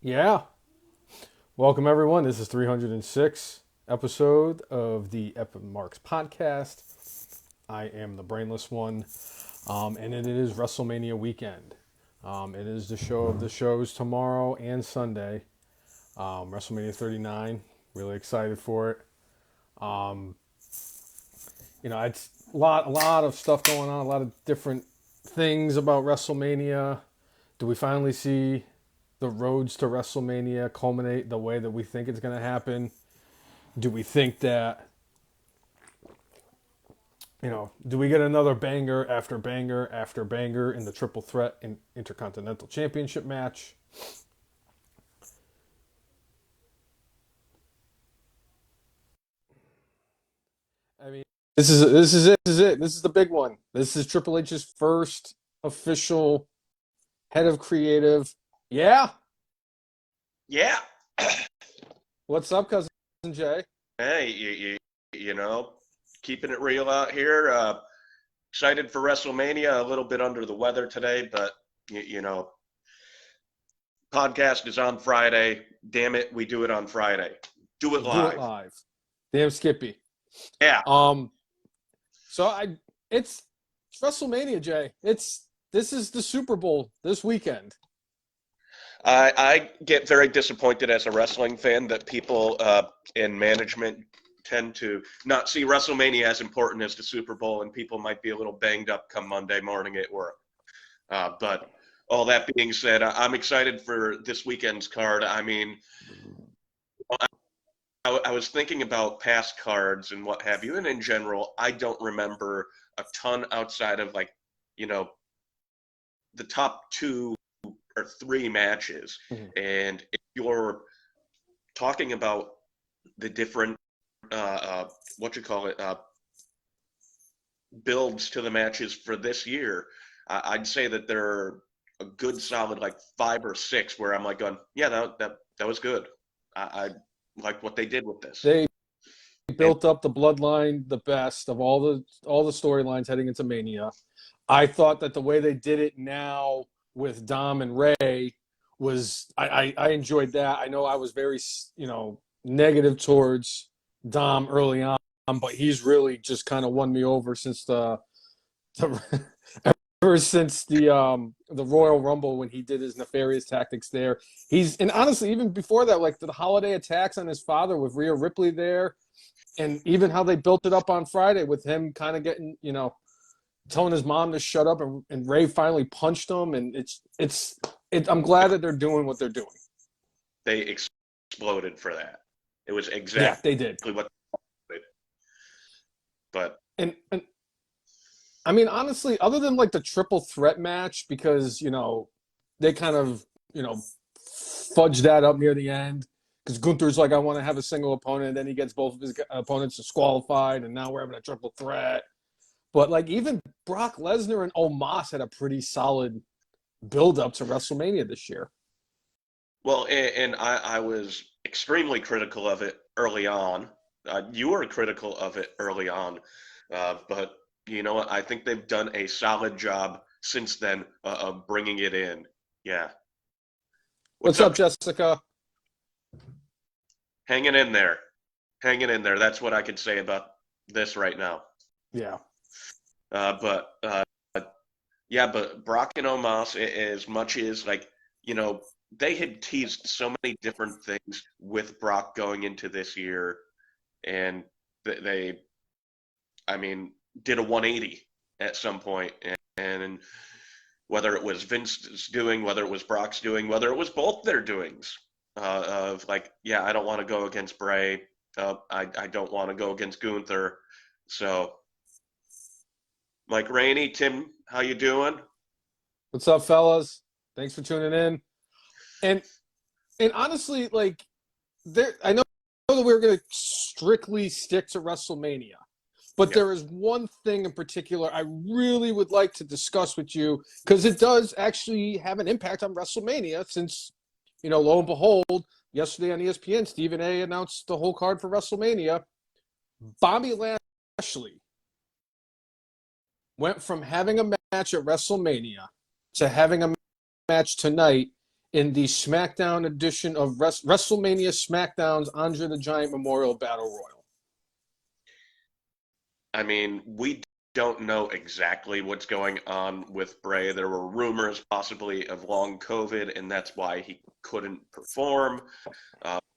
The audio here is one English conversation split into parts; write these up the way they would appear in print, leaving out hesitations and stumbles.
Yeah. Welcome, everyone. This is 306 episode of the Epic Marks podcast. I am the brainless one, and it is WrestleMania weekend. It is the show of the shows tomorrow and Sunday. WrestleMania 39. Really excited for it. Um, it's a lot of stuff going on, a lot of different things about WrestleMania. Do we finally see the roads to WrestleMania culminate the way that we think it's going to happen? Do we think that, do we get another banger after banger after banger in the triple threat in Intercontinental Championship match? I mean, this is it. This is the big one. This is Triple H's first official head of creative. Yeah. Yeah. What's up, cousin Jay? Hey, you keeping it real out here. Excited for WrestleMania. A little bit under the weather today, but podcast is on Friday. Damn it, we do it on Friday. Do it Do it live. live. Damn Skippy. Yeah. So it's WrestleMania, Jay. This is the Super Bowl this weekend. I get very disappointed as a wrestling fan that people in management tend to not see WrestleMania as important as the Super Bowl, and people might be a little banged up come Monday morning at work. But all that being said, I'm excited for this weekend's card. I mean, I was thinking about past cards and what have you, and in general, I don't remember a ton outside of you know, the top two or three matches. Mm-hmm. And if you're talking about the different what you call it builds to the matches for this year, I'd say that there are a good solid like 5 or 6 where I'm like going, yeah, that was good. I like what they did with this. They built up the bloodline the best of all the storylines heading into Mania. I thought that the way they did it now with Dom and Ray was I enjoyed that. I know I was very negative towards Dom early on, but he's really just kind of won me over since the ever since the Royal Rumble when he did his nefarious tactics there. And honestly, even before that, like the holiday attacks on his father with Rhea Ripley there, and even how they built it up on Friday with him kind of getting, telling his mom to shut up, and Ray finally punched him, and I'm glad that they're doing what they're doing. They exploded for that. It was exactly Yeah, they did. what they did. But and I mean, honestly, other than like the triple threat match, because they kind of fudged that up near the end, because Gunther's like, I want to have a single opponent, and then he gets both of his opponents disqualified, and now we're having a triple threat. But like even Brock Lesnar and Omos had a pretty solid build up to WrestleMania this year. well, and I was extremely critical of it early on. You were critical of it early on, but you know what? I think they've done a solid job since then of bringing it in. Yeah. What's up, Jessica? Hanging in there. Hanging in there. That's what I could say about this right now. Yeah. But yeah, but Brock and Omos, as much as they had teased so many different things with Brock going into this year, and they, I mean, did a 180 at some point, and whether it was Vince's doing, whether it was Brock's doing, whether it was both their doings, of like, yeah, I don't want to go against Bray, I don't want to go against Gunther, so. Mike Rainey, Tim, how you doing? What's up, fellas? Thanks for tuning in. And honestly, like I know that we're gonna strictly stick to WrestleMania, but Yeah. there is one thing in particular I really would like to discuss with you, because it does actually have an impact on WrestleMania, since, lo and behold, yesterday on ESPN, Stephen A announced the whole card for WrestleMania. Bobby Lashley went from having a match at WrestleMania to having a match tonight in the SmackDown edition of WrestleMania SmackDown's Andre the Giant Memorial Battle Royal? I mean, we don't know exactly what's going on with Bray. There were rumors possibly of long COVID, and that's why he couldn't perform.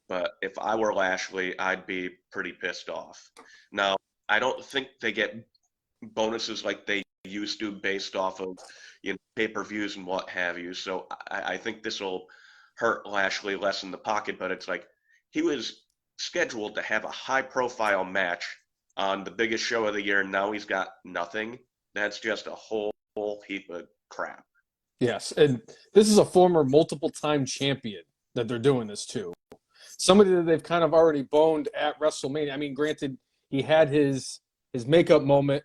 But if I were Lashley, I'd be pretty pissed off. Now, I don't think they get bonuses like they used to based off of pay-per-views and what have you. So I think this will hurt Lashley less in the pocket. But it's like he was scheduled to have a high-profile match on the biggest show of the year, and now he's got nothing. That's just a whole heap of crap. Yes, and this is a former multiple-time champion that they're doing this to. Somebody that they've kind of already boned at WrestleMania. I mean, granted, he had his makeup moment.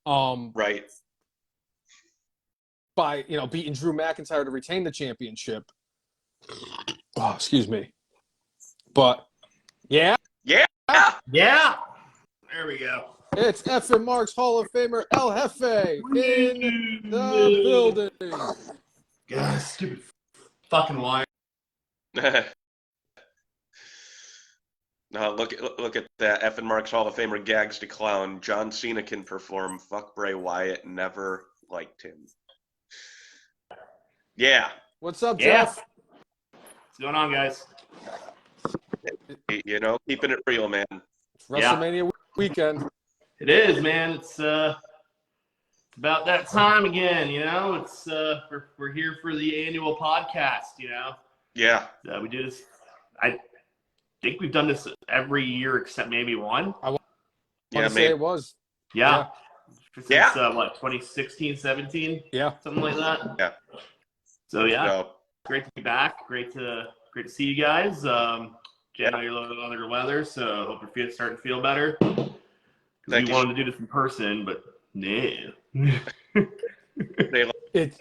Right. By beating Drew McIntyre to retain the championship. Oh, excuse me. But yeah. There we go. It's F. Marks Hall of Famer El Jefe in the building. God, stupid fucking liar. No, look at that. F. Marks Hall of Famer gags to clown. John Cena can perform. Fuck Bray Wyatt. Never liked him. Yeah. What's up, Jeff? What's going on, guys? Keeping it real, man. It's WrestleMania weekend. It is, man. It's about that time again. It's we're here for the annual podcast. Yeah. We do this. I think we've done this every year except maybe one. Yeah, maybe it was. Yeah. Since 2016, 17? Yeah. Something like that. Yeah. So great to be back. Great to see you guys. Jen, I know you're a little under the weather, so hope you're starting to feel better. We wanted to do this in person, but no. It's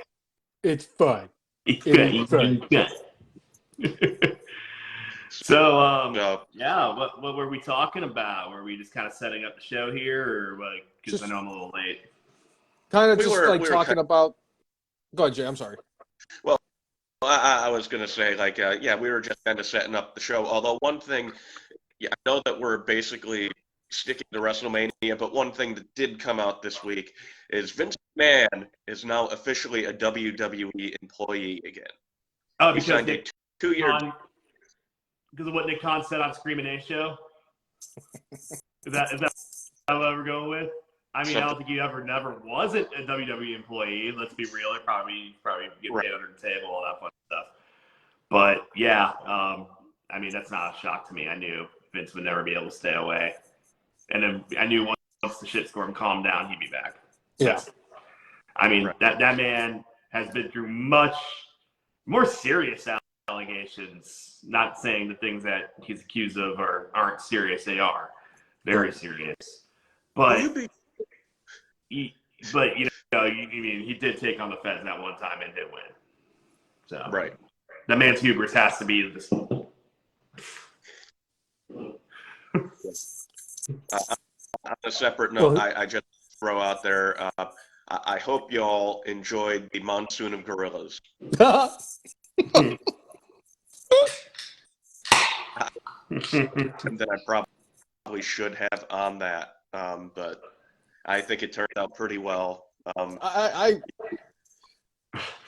fun. It's fun. So, what were we talking about? Were we just kind of setting up the show here, or like? Because I know I'm a little late. Kind of talking about. Go ahead, Jay. I'm sorry. Well, I was going to say, we were just kind of setting up the show. Although one thing, I know that we're basically sticking to WrestleMania, but one thing that did come out this week is Vince McMahon is now officially a WWE employee again. Oh, he signed a 2-year. Because of what Nick Khan said on Screaming A Show? Is that what we're going with? I mean, I don't think he never was a WWE employee. Let's be real. He probably get paid under the table, all that fun stuff. But, I mean, that's not a shock to me. I knew Vince would never be able to stay away. And then I knew once the shitstorm calmed down, he'd be back. Yeah. I mean, that man has been through much more serious allegations. Not saying the things that he's accused of aren't serious. They are very serious. But he did take on the Feds that one time and did win. So right. That man's hubris has to be this. On a separate note, I just throw out there, I hope y'all enjoyed the monsoon of gorillas. That I probably should have on that, but I think it turned out pretty well.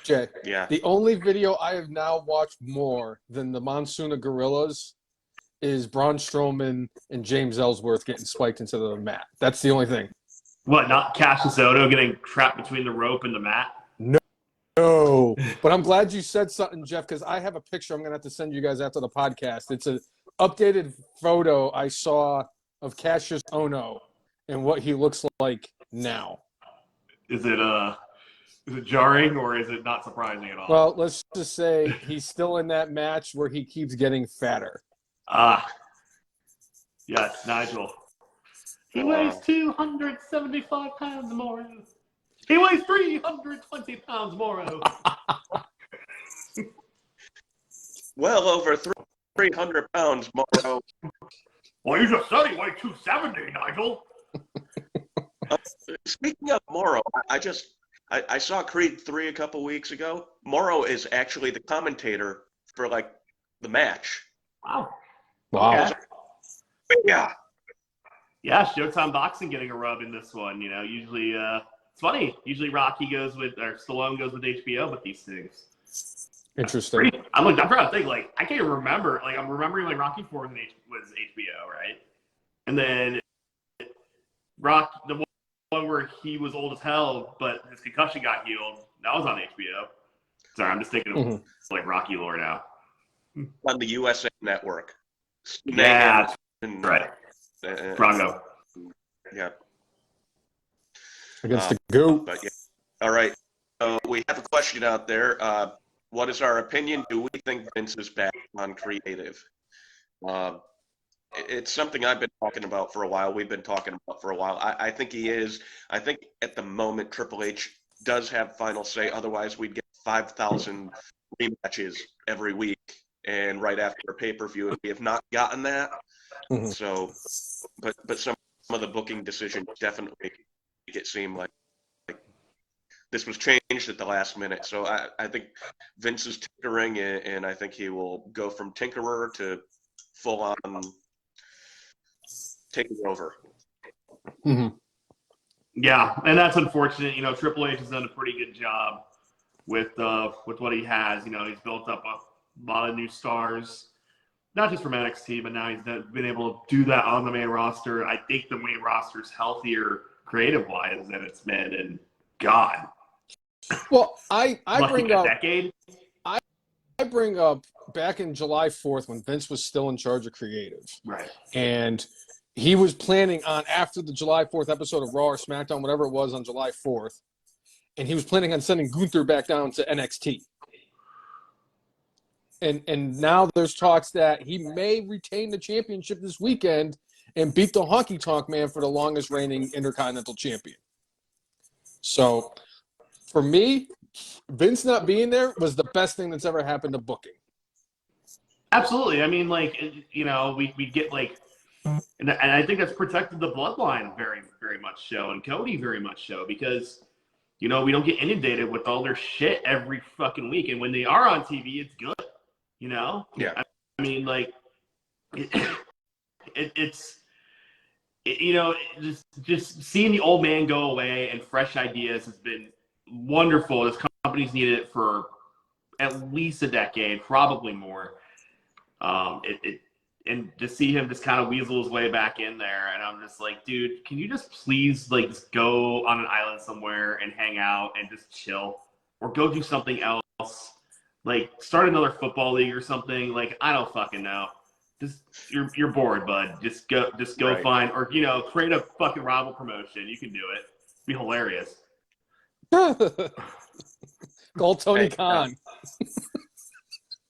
Jay, yeah. The only video I have now watched more than the monsoon of gorillas is Braun Strowman and James Ellsworth getting spiked into the mat. That's the only thing. What, not Cassius Ohno getting trapped between the rope and the mat? No. But I'm glad you said something, Jeff, because I have a picture I'm going to have to send you guys after the podcast. It's an updated photo I saw of Cassius Ohno and what he looks like now. Is it jarring or is it not surprising at all? Well, let's just say he's still in that match where he keeps getting fatter. Yes, Nigel. He weighs 275 pounds more. He weighs 320 pounds more. Well over 300 pounds more. Well, you just said he weighed 270, Nigel. Speaking of Morrow, I saw Creed 3 a couple weeks ago. Morrow is actually the commentator for like the match. Wow. Wow. Okay. Yeah. Yeah, Showtime Boxing getting a rub in this one. You know, usually it's funny. Usually Rocky goes with, or Stallone goes with HBO with these things. Interesting. I'm trying to think. Like, I can't even remember. Like, I'm remembering like Rocky 4 was HBO, right? And then the one where he was old as hell, but his concussion got healed. That was on HBO. Sorry, I'm just thinking of like Rocky lore now. On the USA Network. Yeah, and, right. Bronco. Yeah. Against the GOAT. But yeah. All right. So we have a question out there. What is our opinion? Do we think Vince is back on creative? It's something I've been talking about for a while. We've been talking about for a while. I think he is. I think at the moment Triple H does have final say. Otherwise, we'd get 5,000 rematches every week, and right after a pay-per-view, we have not gotten that. So, but some of the booking decisions definitely make it seem like this was changed at the last minute. So I think Vince is tinkering, and I think he will go from tinkerer to full on taking over. Yeah, and that's unfortunate. You know, Triple H has done a pretty good job with what he has. You know, he's built up a lot of new stars, not just from NXT, but now he's been able to do that on the main roster. I think the main roster is healthier creative-wise than it's been in, God. Well, I like bring a up decade. I bring up back in July 4th when Vince was still in charge of creative. Right. And he was planning on, after the July 4th episode of Raw or SmackDown, whatever it was on July 4th, and he was planning on sending Gunther back down to NXT. And now there's talks that he may retain the championship this weekend and beat the Honky Tonk Man for the longest reigning Intercontinental Champion. So, for me, Vince not being there was the best thing that's ever happened to booking. Absolutely. I mean, like, you know, we get like, and I think that's protected the bloodline very, very much so, and Cody very much so, because, you know, we don't get inundated with all their shit every fucking week. And when they are on TV, it's good, you know? Yeah. I mean, like, you know, just seeing the old man go away and fresh ideas has been wonderful. This company's needed it for at least a decade, probably more. And to see him just kind of weasel his way back in there, and I'm just like, dude, can you just please like just go on an island somewhere and hang out and just chill, or go do something else, like start another football league or something. Like, I don't fucking know. Just you're bored, bud. Just go Right. find, or you know, create a fucking rival promotion. You can do it. Be hilarious. Call Tony Khan.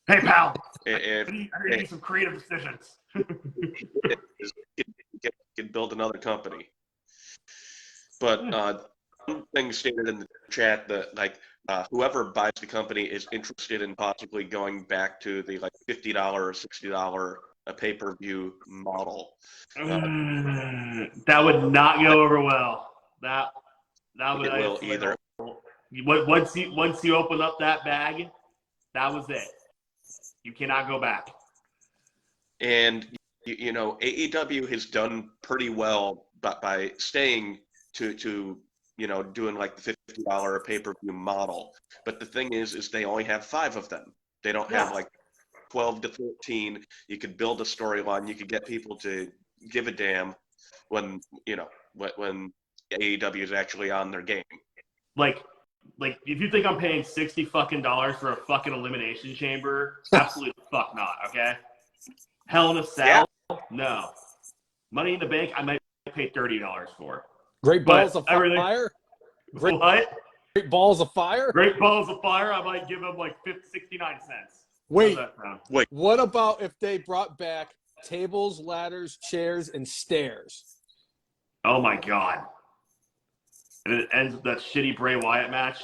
Hey, pal. I need some creative decisions. can build another company. But one thing stated in the chat that like whoever buys the company is interested in possibly going back to the like $50 or $60 a pay-per-view model. That would not go over well. That would it will either. Once you open up that bag, that was it. You cannot go back. And you know, AEW has done pretty well by staying to you know, doing like the $50 pay-per-view model. But the thing is they only have 5 of them. They don't have like 12 to 13. You could build a storyline. You could get people to give a damn when, you know, when AEW is actually on their game. Like if you think I'm paying $60 fucking for a fucking elimination chamber, absolutely fuck not, okay? Hell in a Cell? Yeah. No. Money in the Bank, I might pay $30 for. Great Balls of Fire? What? Great Balls of Fire? Great Balls of Fire, I might give them like 69 cents. Wait, what about if they brought back tables, ladders, chairs, and stairs? Oh my God. And it ends with that shitty Bray Wyatt match.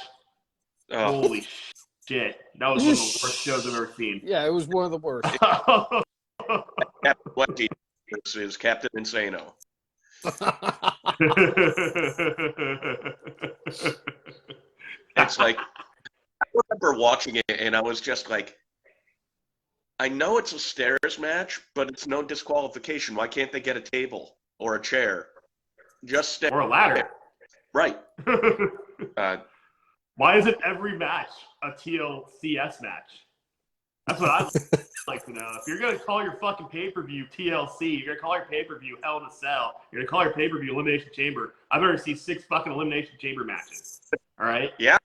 Oh. Holy shit. That was one of the worst shows I've ever seen. Yeah, it was one of the worst. Captain Wendy versus Captain Insano. It's like, I remember watching it, and I was just like, I know it's a stairs match, but it's no disqualification. Why can't they get a table or a chair? Just stay. Or a ladder. Right. Why isn't every match a TLCS match? That's what I'd like to know. If you're going to call your fucking pay-per-view TLC, you're going to call your pay-per-view Hell in a Cell, you're going to call your pay-per-view Elimination Chamber, I better see 6 fucking Elimination Chamber matches. All right? Yeah.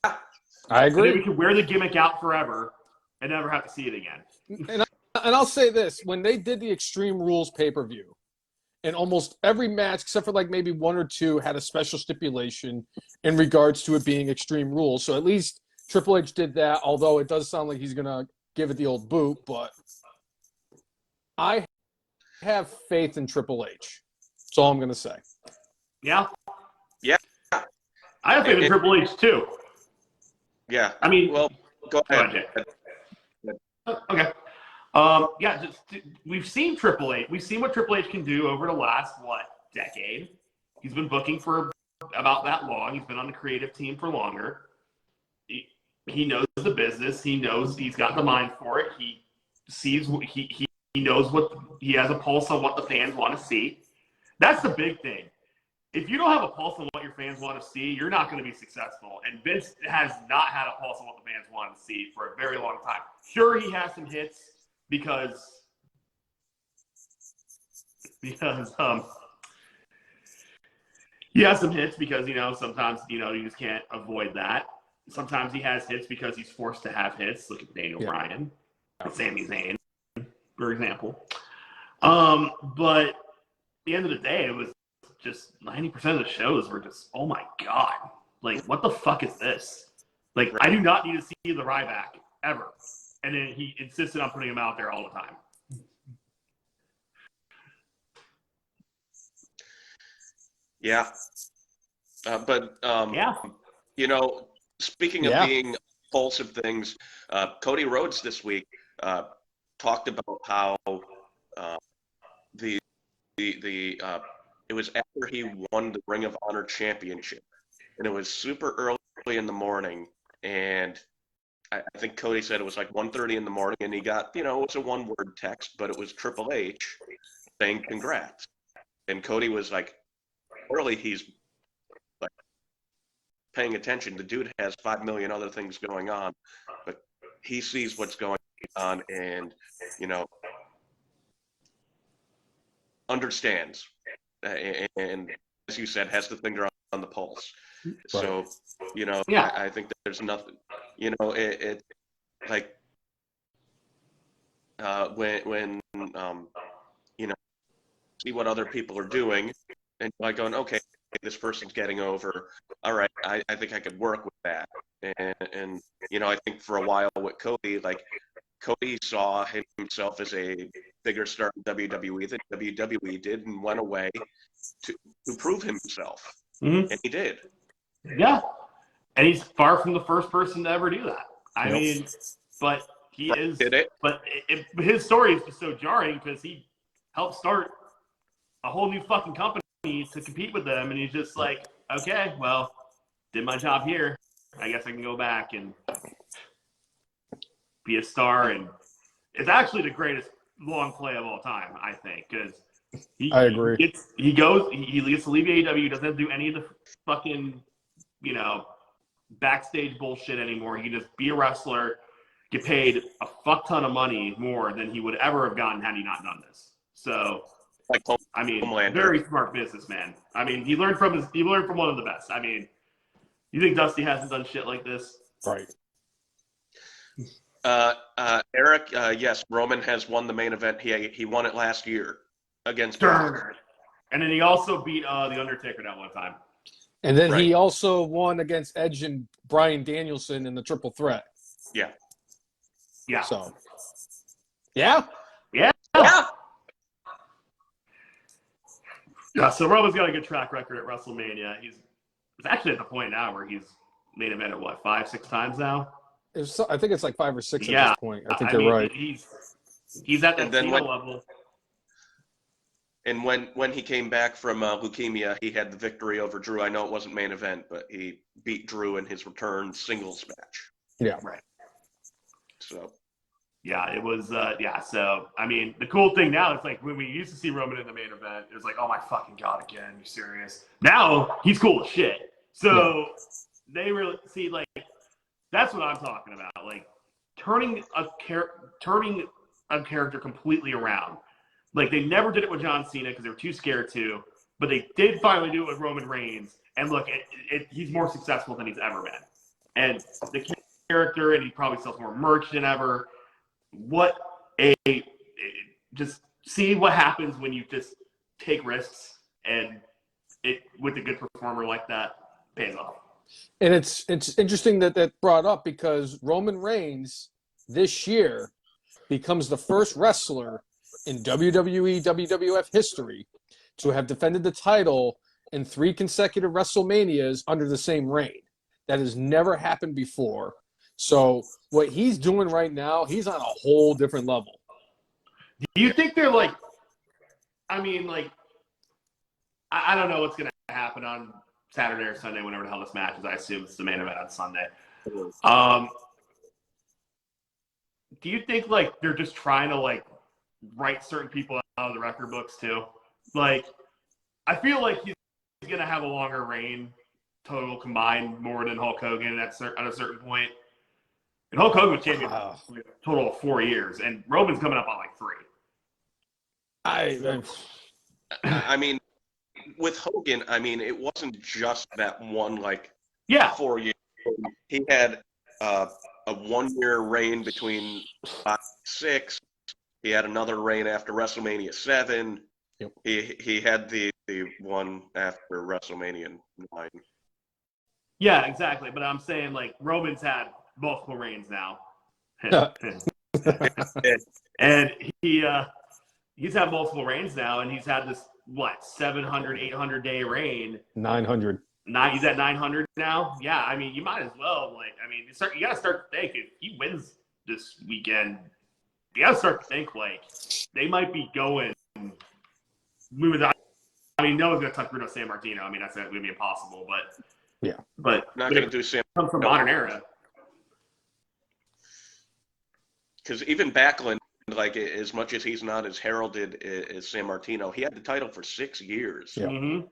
I agree. And then we can wear the gimmick out forever and never have to see it again. And I'll say this. When they did the Extreme Rules pay-per-view, and almost every match, except for like maybe one or two, had a special stipulation in regards to it being Extreme Rules. So at least Triple H did that, although it does sound like he's going to give it the old boot. But I have faith in Triple H. That's all I'm going to say. Yeah? Yeah. I have faith in Triple H, too. Yeah. I mean, well, go ahead. Okay. We've seen Triple H. We've seen what Triple H can do over the last, decade. He's been booking for about that long. He's been on the creative team for longer. He knows the business. He knows he's got the mind for it. He sees he knows what he has a pulse on what the fans want to see. That's the big thing. If you don't have a pulse on what your fans want to see, you're not going to be successful. And Vince has not had a pulse on what the fans want to see for a very long time. Sure, he has some hits because he has some hits because, sometimes, you just can't avoid that. Sometimes he has hits because he's forced to have hits. Look at Daniel Bryan, Sami Zayn, for example. But at the end of the day, it was just 90% of the shows were just, oh my God, like, what the fuck is this? Like, I do not need to see the Ryback ever. And then he insisted on putting him out there all the time. Yeah. Speaking of being pulse of things, Cody Rhodes this week talked about how it was after he won the Ring of Honor championship, and it was super early in the morning, and I think Cody said it was like 1:30 in the morning, and he got, it was a one-word text, but it was Triple H saying congrats. And Cody was like, early he's like paying attention. The dude has 5 million other things going on, but he sees what's going on and, understands. And as you said, has the finger on the pulse. Right. So, I think that there's nothing, it like when see what other people are doing and like going, okay, this person's getting over. All right, I think I could work with that. And I think for a while with Cody, like Cody saw himself as a bigger star in WWE than WWE did and went away to prove himself. Mm-hmm. And he did. Yeah. And he's far from the first person to ever do that. I mean, but he is. Did it. But his story is just so jarring because he helped start a whole new fucking company to compete with them. And he's just like, okay, well, did my job here. I guess I can go back and be a star. And it's actually the greatest long play of all time, I think, because I agree. He gets to leave AEW, doesn't have to do any of the fucking, backstage bullshit anymore. He can just be a wrestler, get paid a fuck ton of money more than he would ever have gotten had he not done this. So, I mean, very smart businessman. I mean, he learned from one of the best. I mean, you think Dusty hasn't done shit like this? Right. Eric, yes, Roman has won the main event. He won it last year against Brock. And then he also beat The Undertaker that one time. And then he also won against Edge and Bryan Danielson in the triple threat. Yeah. Yeah. So, yeah. Yeah. So Roman's got a good track record at WrestleMania. He's actually at the point now where he's main evented 5-6 times now? I think it's like 5 or 6 at this point. I think you're right. He's at that Cena level. And when he came back from leukemia, he had the victory over Drew. I know it wasn't main event, but he beat Drew in his return singles match. Yeah. Right. So. Yeah, it was, so, I mean, the cool thing now is, like, when we used to see Roman in the main event, it was like, oh, my fucking God, again, you serious? Now, he's cool as shit. So, they really, see, like, that's what I'm talking about. Like, turning a character completely around. Like, they never did it with John Cena because they were too scared to, but they did finally do it with Roman Reigns. And look, he's more successful than he's ever been. And the character, and he probably sells more merch than ever. Just see what happens when you just take risks, and it with a good performer like that pays off. And it's interesting that brought up because Roman Reigns this year becomes the first wrestler in WWE WWF history to have defended the title in 3 consecutive WrestleManias under the same reign. That has never happened before. So what he's doing right now, he's on a whole different level. Do you think they're like, I mean, like, I don't know what's going to happen on Saturday or Sunday, whenever the hell this match is. I assume it's the main event on Sunday. Do you think, like, they're just trying to, like, write certain people out of the record books, too? Like, I feel like he's going to have a longer reign total combined more than Hulk Hogan at a certain point. And Hulk Hogan was champion for a total of 4 years, and Roman's coming up on like 3. I mean, with Hogan, I mean, it wasn't just that one, like, 4 years. He had a 1-year reign between 5 and 6. He had another reign after WrestleMania 7. Yep. He had the one after WrestleMania 9. Yeah, exactly. But I'm saying, like, Roman's had multiple reigns now. And he's had multiple reigns now, and he's had this, 700, 800 day reign. 900. He's at 900 now? Yeah, I mean, you might as well, like, I mean, you got to start to think, if he wins this weekend, you got to start to think, like, they might be going, moving on. I mean, no one's going to touch Bruno Sammartino. I mean, that's going to be impossible, but. Yeah. But not going to do Sam. Comes from modern era. Because even Backlund, like, as much as he's not as heralded as Sammartino, he had the title for 6 years. Yeah. Mm-hmm.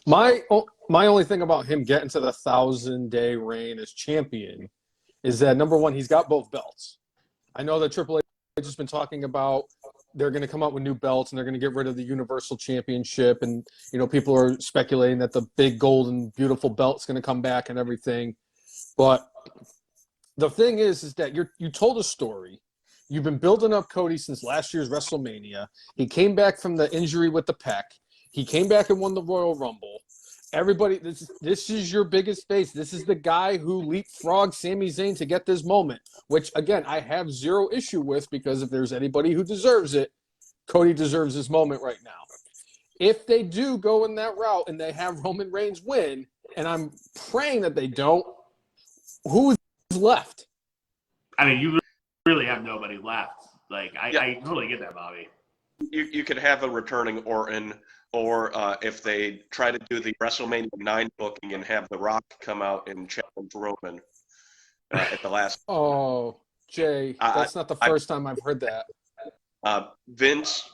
My only thing about him getting to the 1,000-day reign as champion is that, number one, he's got both belts. I know that Triple H has been talking about they're going to come out with new belts and they're going to get rid of the Universal Championship, and people are speculating that the big golden beautiful belt's going to come back and everything. But the thing is that you told a story. You've been building up Cody since last year's WrestleMania. He came back from the injury with the pec. He came back and won the Royal Rumble. Everybody, this is your biggest face. This is the guy who leapfrogged Sami Zayn to get this moment, which, again, I have zero issue with, because if there's anybody who deserves it, Cody deserves this moment right now. If they do go in that route and they have Roman Reigns win, and I'm praying that they don't, who's left? I mean, you really have nobody left. Like, I totally get that, Bobby. You could have a returning Orton, or if they try to do the WrestleMania 9 booking and have The Rock come out and challenge Roman at the last. Oh, Jay, that's not the first time I've heard that. Vince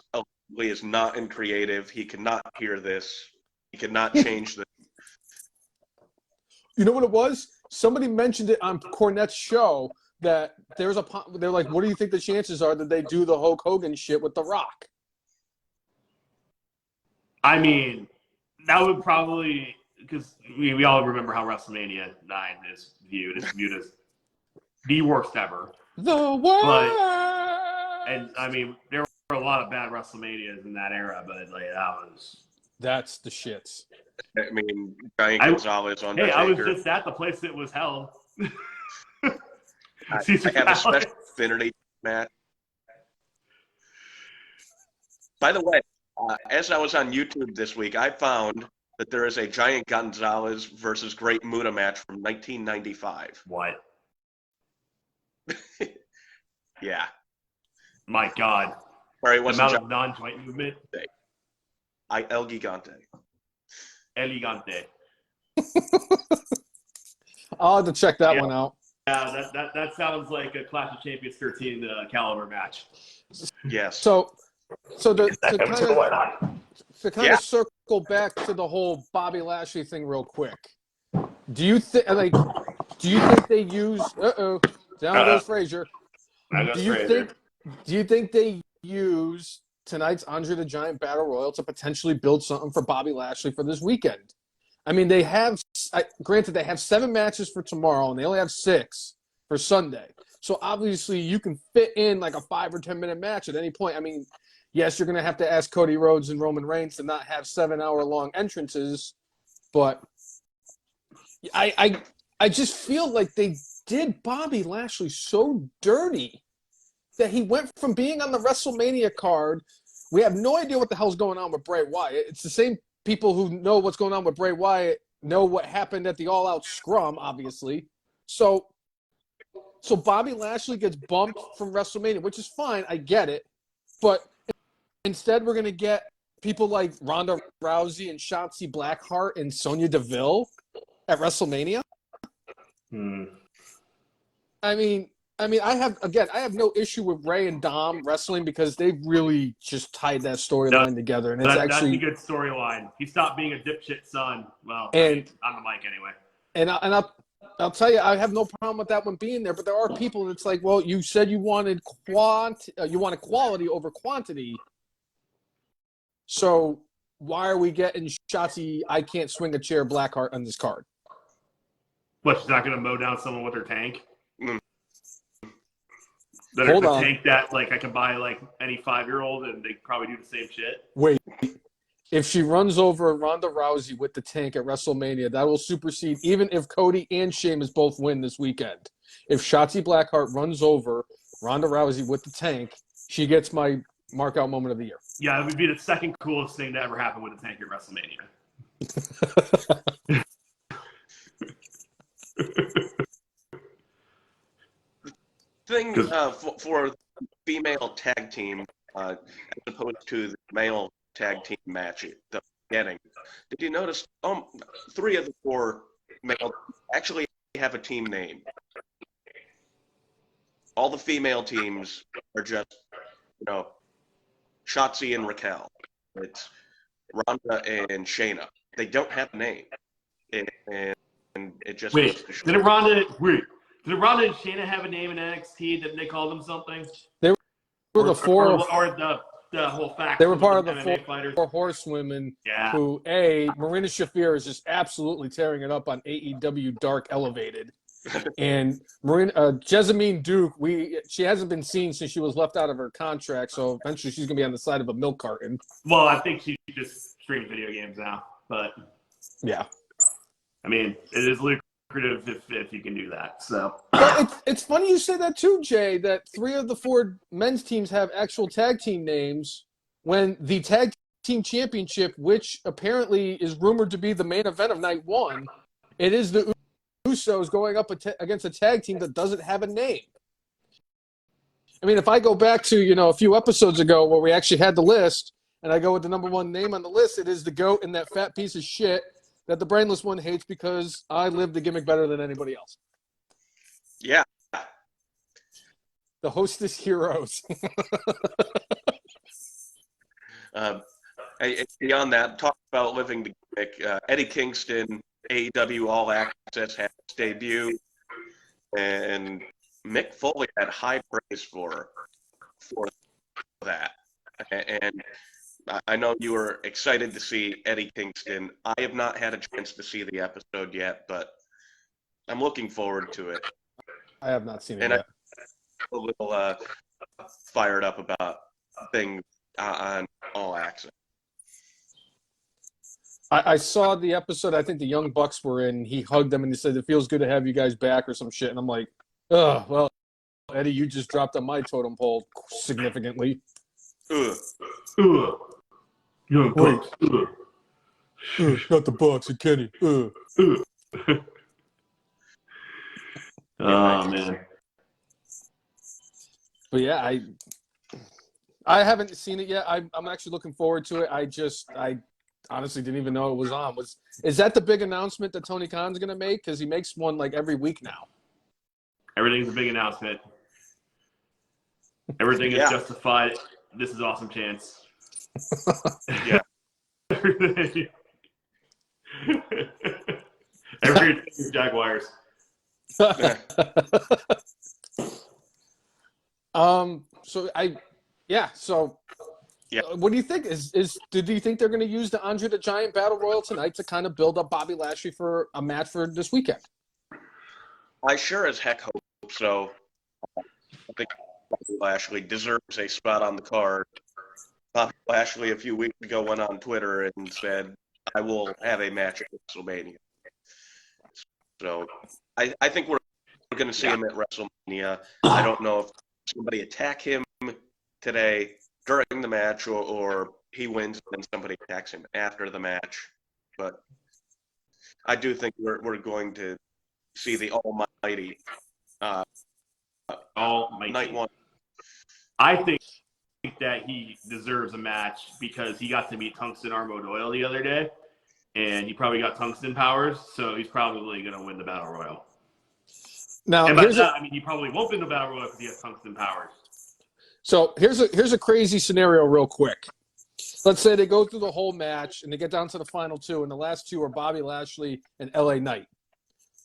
is not in creative. He cannot hear this. He cannot change this. You know what it was? Somebody mentioned it on Cornette's show that they're like, what do you think the chances are that they do the Hulk Hogan shit with The Rock? I mean, that would probably, because we all remember how WrestleMania 9 is viewed. It's viewed as the worst ever. The worst! And, I mean, there were a lot of bad WrestleManias in that era, but, like, that's the shits. I mean, Giant Gonzalez on. Hey, I was just at the place that was held. I have a special affinity match. By the way, as I was on YouTube this week, I found that there is a Giant Gonzalez versus Great Muta match from 1995. What? Yeah. My God. Sorry, it The wasn't amount of non-joint movement. El Gigante. Elegante. I'll have to check that one out. Yeah, that sounds like a Clash of Champions 13 caliber match. Yes. So to kind Yeah. of circle back to the whole Bobby Lashley thing real quick. Do you think they use down goes Frazier? Do you think they use tonight's Andre the Giant Battle Royal to potentially build something for Bobby Lashley for this weekend? I mean, they have granted they have 7 matches for tomorrow and they only have 6 for Sunday. So obviously you can fit in like a 5 or 10 minute match at any point. I mean, yes, you're going to have to ask Cody Rhodes and Roman Reigns to not have 7-hour-long entrances, but I just feel like they did Bobby Lashley so dirty that he went from being on the WrestleMania card. We have no idea what the hell's going on with Bray Wyatt. It's the same people who know what's going on with Bray Wyatt know what happened at the All Out Scrum, obviously. So Bobby Lashley gets bumped from WrestleMania, which is fine. I get it. But instead, we're going to get people like Ronda Rousey and Shotzi Blackheart and Sonya Deville at WrestleMania. I mean, I have no issue with Ray and Dom wrestling because they really just tied that storyline together, and that's a good storyline. He stopped being a dipshit son. Well, on the mic anyway. And I'll tell you, I have no problem with that one being there. But there are people that's like, well, you said you wanted quality over quantity, so why are we getting Shotzi? I can't swing a chair Blackheart on this card. What, she's not going to mow down someone with her tank? Hold on. Tank that like I can buy like any 5-year-old and they probably do the same shit. Wait, if she runs over Ronda Rousey with the tank at WrestleMania, that will supersede even if Cody and Sheamus both win this weekend. If Shotzi Blackheart runs over Ronda Rousey with the tank, she gets my mark-out moment of the year. Yeah, it would be the second coolest thing to ever happen with a tank at WrestleMania. Thing for female tag team, as opposed to the male tag team match the beginning. Did you notice 3 of the 4 male actually have a team name? All the female teams are just, Shotzi and Raquel. It's Ronda and Shayna. They don't have a name. And it just Wait, didn't Ronda and Shayna have a name in NXT? Didn't they call them something? They were the 4 or the whole fact. They were part of the MMA fighters. 4 horsewomen. Yeah. Who Marina Shafir is just absolutely tearing it up on AEW Dark Elevated, and Jessamine Duke. She hasn't been seen since she was left out of her contract, so eventually she's gonna be on the side of a milk carton. Well, I think she just streams video games now, but yeah. I mean, it is lucrative if you can do that. So it's funny you say that too, Jay. That 3 of the 4 men's teams have actual tag team names, when the tag team championship, which apparently is rumored to be the main event of night 1, it is the Usos going up against a tag team that doesn't have a name. I mean, if I go back to a few episodes ago where we actually had the list, and I go with the number 1 name on the list, it is the GOAT and that fat piece of shit that the brainless one hates because I live the gimmick better than anybody else. Yeah. The Hostess Heroes. Beyond that, talk about living the gimmick. Eddie Kingston, AEW All Access had his debut, and Mick Foley had high praise for that. And I know you were excited to see Eddie Kingston. I have not had a chance to see the episode yet, but I'm looking forward to it. I have not seen it and yet. I'm a little fired up about things on All Access. I saw the episode. I think the Young Bucks were in. He hugged them and he said, "It feels good to have you guys back," or some shit. And I'm like, "Oh, well, Eddie, you just dropped on my totem pole significantly." Young Bucks. Not the Bucks and Kenny. Oh man. But yeah, I haven't seen it yet. I'm actually looking forward to it. I honestly didn't even know it was on. Is that the big announcement that Tony Khan's going to make? Because he makes one like every week now. Everything's a big announcement. Everything is justified. This is awesome chance. Yeah. Everything Jaguars. What do you think? Do you think they're going to use the Andre the Giant Battle Royal tonight to kind of build up Bobby Lashley for a match for this weekend? I sure as heck hope so. I think Bobby Lashley deserves a spot on the card. Bobby Lashley a few weeks ago went on Twitter and said, I will have a match at WrestleMania. So I think we're going to see him at WrestleMania. I don't know if somebody attack him today during the match or he wins and somebody attacks him after the match. But I do think we're going to see the almighty night one. I think that he deserves a match because he got to meet Tungsten Armored Oil the other day, and he probably got tungsten powers, so he's probably going to win the Battle Royal. Now, he probably won't win the Battle Royal because he has tungsten powers. So here's a crazy scenario real quick. Let's say they go through the whole match and they get down to the final two, and the last two are Bobby Lashley and LA Knight.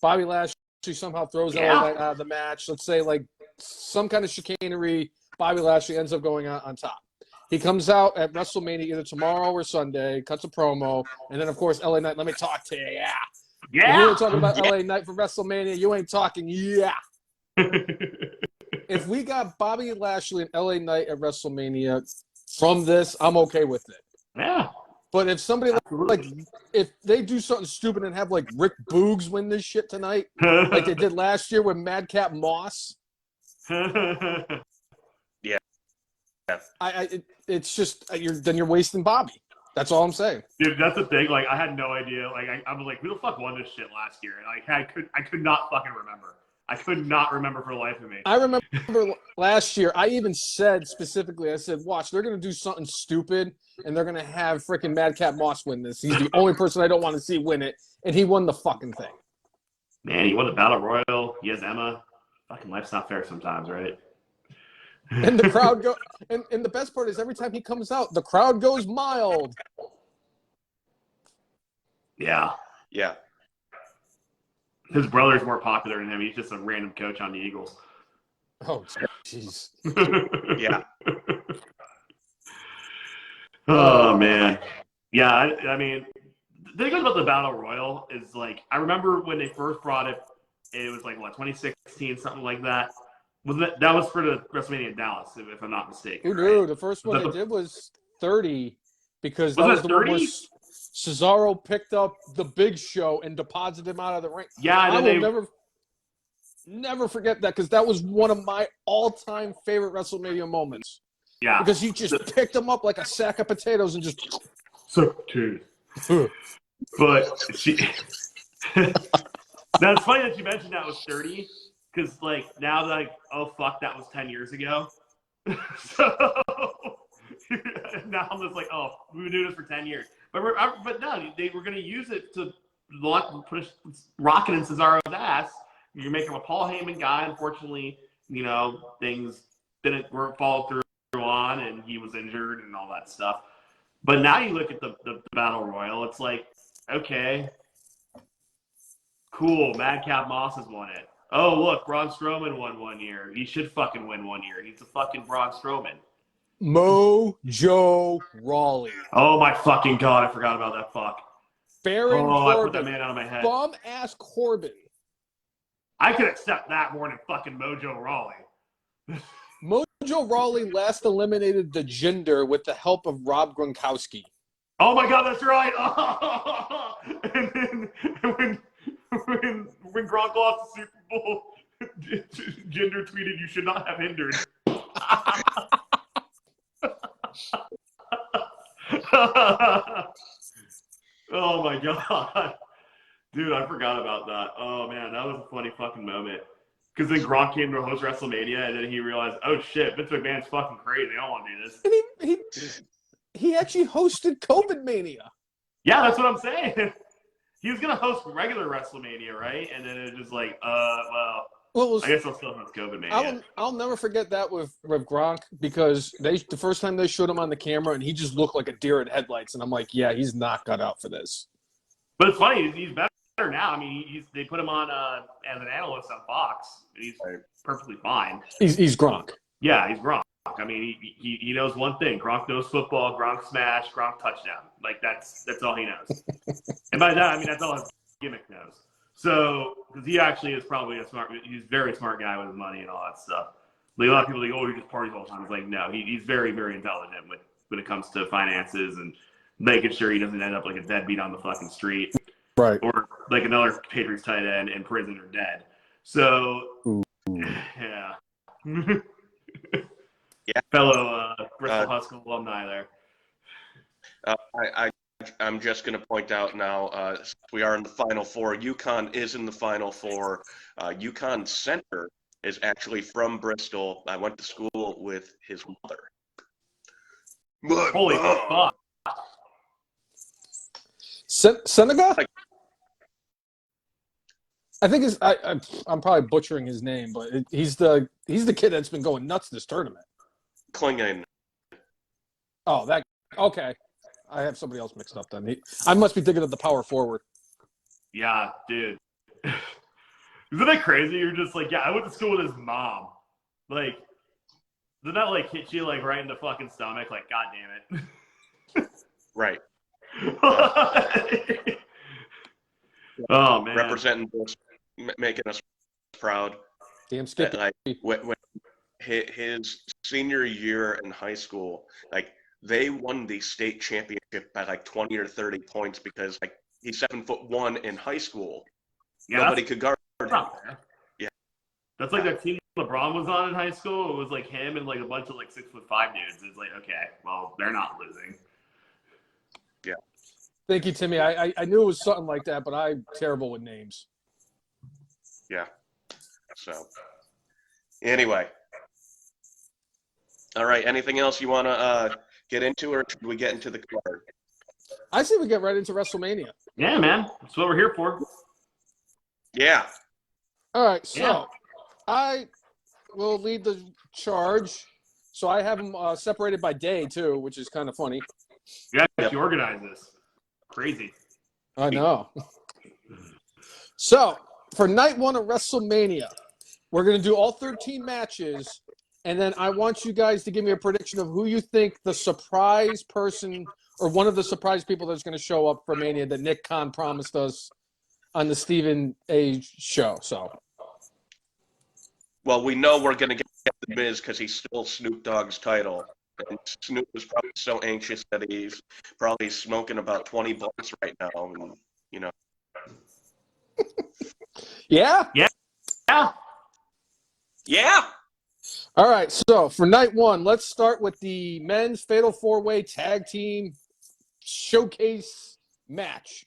Bobby Lashley somehow throws LA Knight out of the match. Let's say like some kind of chicanery, Bobby Lashley ends up going out on top. He comes out at WrestleMania either tomorrow or Sunday, cuts a promo, and then, of course, LA Knight, let me talk to you, Yeah! You were talking about LA Knight for WrestleMania, you ain't talking, If we got Bobby Lashley and LA Knight at WrestleMania from this, I'm okay with it. Yeah. But if somebody if they do something stupid and have like Rick Boogs win this shit tonight, like they did last year with Madcap Moss, it's just you're wasting Bobby. That's all I'm saying. Dude, that's the thing. Like, I had no idea. Like, I was like, who the fuck won this shit last year? Like, I could not fucking remember. I could not remember for the life of me. I remember last year, I even said specifically, I said, watch, they're going to do something stupid, and they're going to have freaking Madcap Moss win this. He's the only person I don't want to see win it, and he won the fucking thing. Man, he won the Battle Royal. He has Emma. Fucking life's not fair sometimes, right? And the crowd and the best part is every time he comes out, the crowd goes mild. Yeah. Yeah. His brother's more popular than him. He's just a random coach on the Eagles. Oh, jeez. Yeah. Oh, man. Yeah, I mean, the thing about the Battle Royal is, like, I remember when they first brought it, it was like, what, 2016, something like that. That was for the WrestleMania in Dallas, if I'm not mistaken. Who knew? The first one they did was 30 because that was the 30? one where Cesaro picked up the Big Show and deposited him out of the ring. Yeah, I will never forget that because that was one of my all-time favorite WrestleMania moments. Yeah. Because he just picked him up like a sack of potatoes and just... But that's funny that you mentioned that was 30. Because, like, now, like, oh, fuck, that was 10 years ago. So, now I'm just like, oh, we've been doing this for 10 years. But no, they were going to use it to push Rocket and Cesaro's ass. You're making a Paul Heyman guy. Unfortunately, you know, things weren't followed through on, and he was injured and all that stuff. But now you look at the Battle Royal, it's like, okay, cool, Madcap Moss has won it. Oh, look, Braun Strowman won 1 year. He should fucking win 1 year. He's a fucking Braun Strowman. Mojo Rawley. Oh, my fucking God. I forgot about that fuck. Baron Corbin. I put that man out of my head. Bum-ass Corbin. I could accept that more than fucking Mojo Rawley. Mojo Rawley last eliminated the Jinder with the help of Rob Gronkowski. Oh, my God, that's right. Oh. And then when Gronk lost the Super Bowl, Jinder tweeted, "You should not have hindered." Oh my God, dude, I forgot about that. Oh man, that was a funny fucking moment. Because then Gronk came to host WrestleMania, and then he realized, oh shit, Vince McMahon's fucking crazy. I don't want to do this. And he actually hosted COVID Mania. Yeah, that's what I'm saying. He was gonna host regular WrestleMania, right? And then it was just like, I guess I'll still host COVID Mania. I'll never forget that with Gronk, because the first time they showed him on the camera and he just looked like a deer in headlights, and I'm like, yeah, he's not cut out for this. But it's funny, he's better now. I mean, they put him on as an analyst on Fox. He's perfectly fine. He's Gronk. Yeah, he's Gronk. I mean, he knows one thing: Gronk knows football, Gronk smash, Gronk touchdown. Like that's all he knows. And by that, I mean that's all his gimmick knows. So, because he actually is probably he's a very smart guy with his money and all that stuff. Like, a lot of people think, oh, he just parties all the time. It's like, no, he's very, very intelligent when it comes to finances and making sure he doesn't end up like a deadbeat on the fucking street. Right. Or like another Patriots tight end in prison or dead. So, yeah. Yeah. Fellow Bristol Husker alumni there. I'm just going to point out now, we are in the Final Four. UConn is in the Final Four. UConn center is actually from Bristol. I went to school with his mother. Holy fuck. Seneca? I think I'm probably butchering his name, but he's the kid that's been going nuts this tournament. Klingon. Oh, okay. I have somebody else mixed up then. I must be thinking of the power forward. Yeah, dude. Isn't that crazy? You're just like, yeah, I went to school with his mom. Like, doesn't that like hit you like right in the fucking stomach? Like, god damn it. Right. Oh man. Representing us, making us proud. Damn Skippy. Like when his senior year in high school, like they won the state championship by like 20 or 30 points because like he's 7'1" in high school. Yeah, nobody could guard him. Yeah. That's like that team LeBron was on in high school. It was like him and like a bunch of like 6'5" dudes. It's like, okay, well, they're not losing. Yeah. Thank you, Timmy. I knew it was something like that, but I'm terrible with names. Yeah. So, anyway. All right. Anything else you want to get into, or should we get into the card? I say we get right into WrestleMania. Yeah, man. That's what we're here for. Yeah. All right. So, I will lead the charge. So I have them separated by day, too, which is kind of funny. Yeah, you organize this. Crazy. I know. So, for night one of WrestleMania, we're going to do all 13 matches, and then I want you guys to give me a prediction of who you think the surprise person or one of the surprise people that's going to show up for Mania that Nick Khan promised us on the Stephen A. show. So, well, we know we're going to get the Miz because he stole Snoop Dogg's title. And Snoop was probably so anxious that he's probably smoking about 20 blunts right now. And, you know. Yeah? Yeah. Yeah. Yeah. All right, so for night one, let's start with the men's Fatal 4-Way Tag Team Showcase match.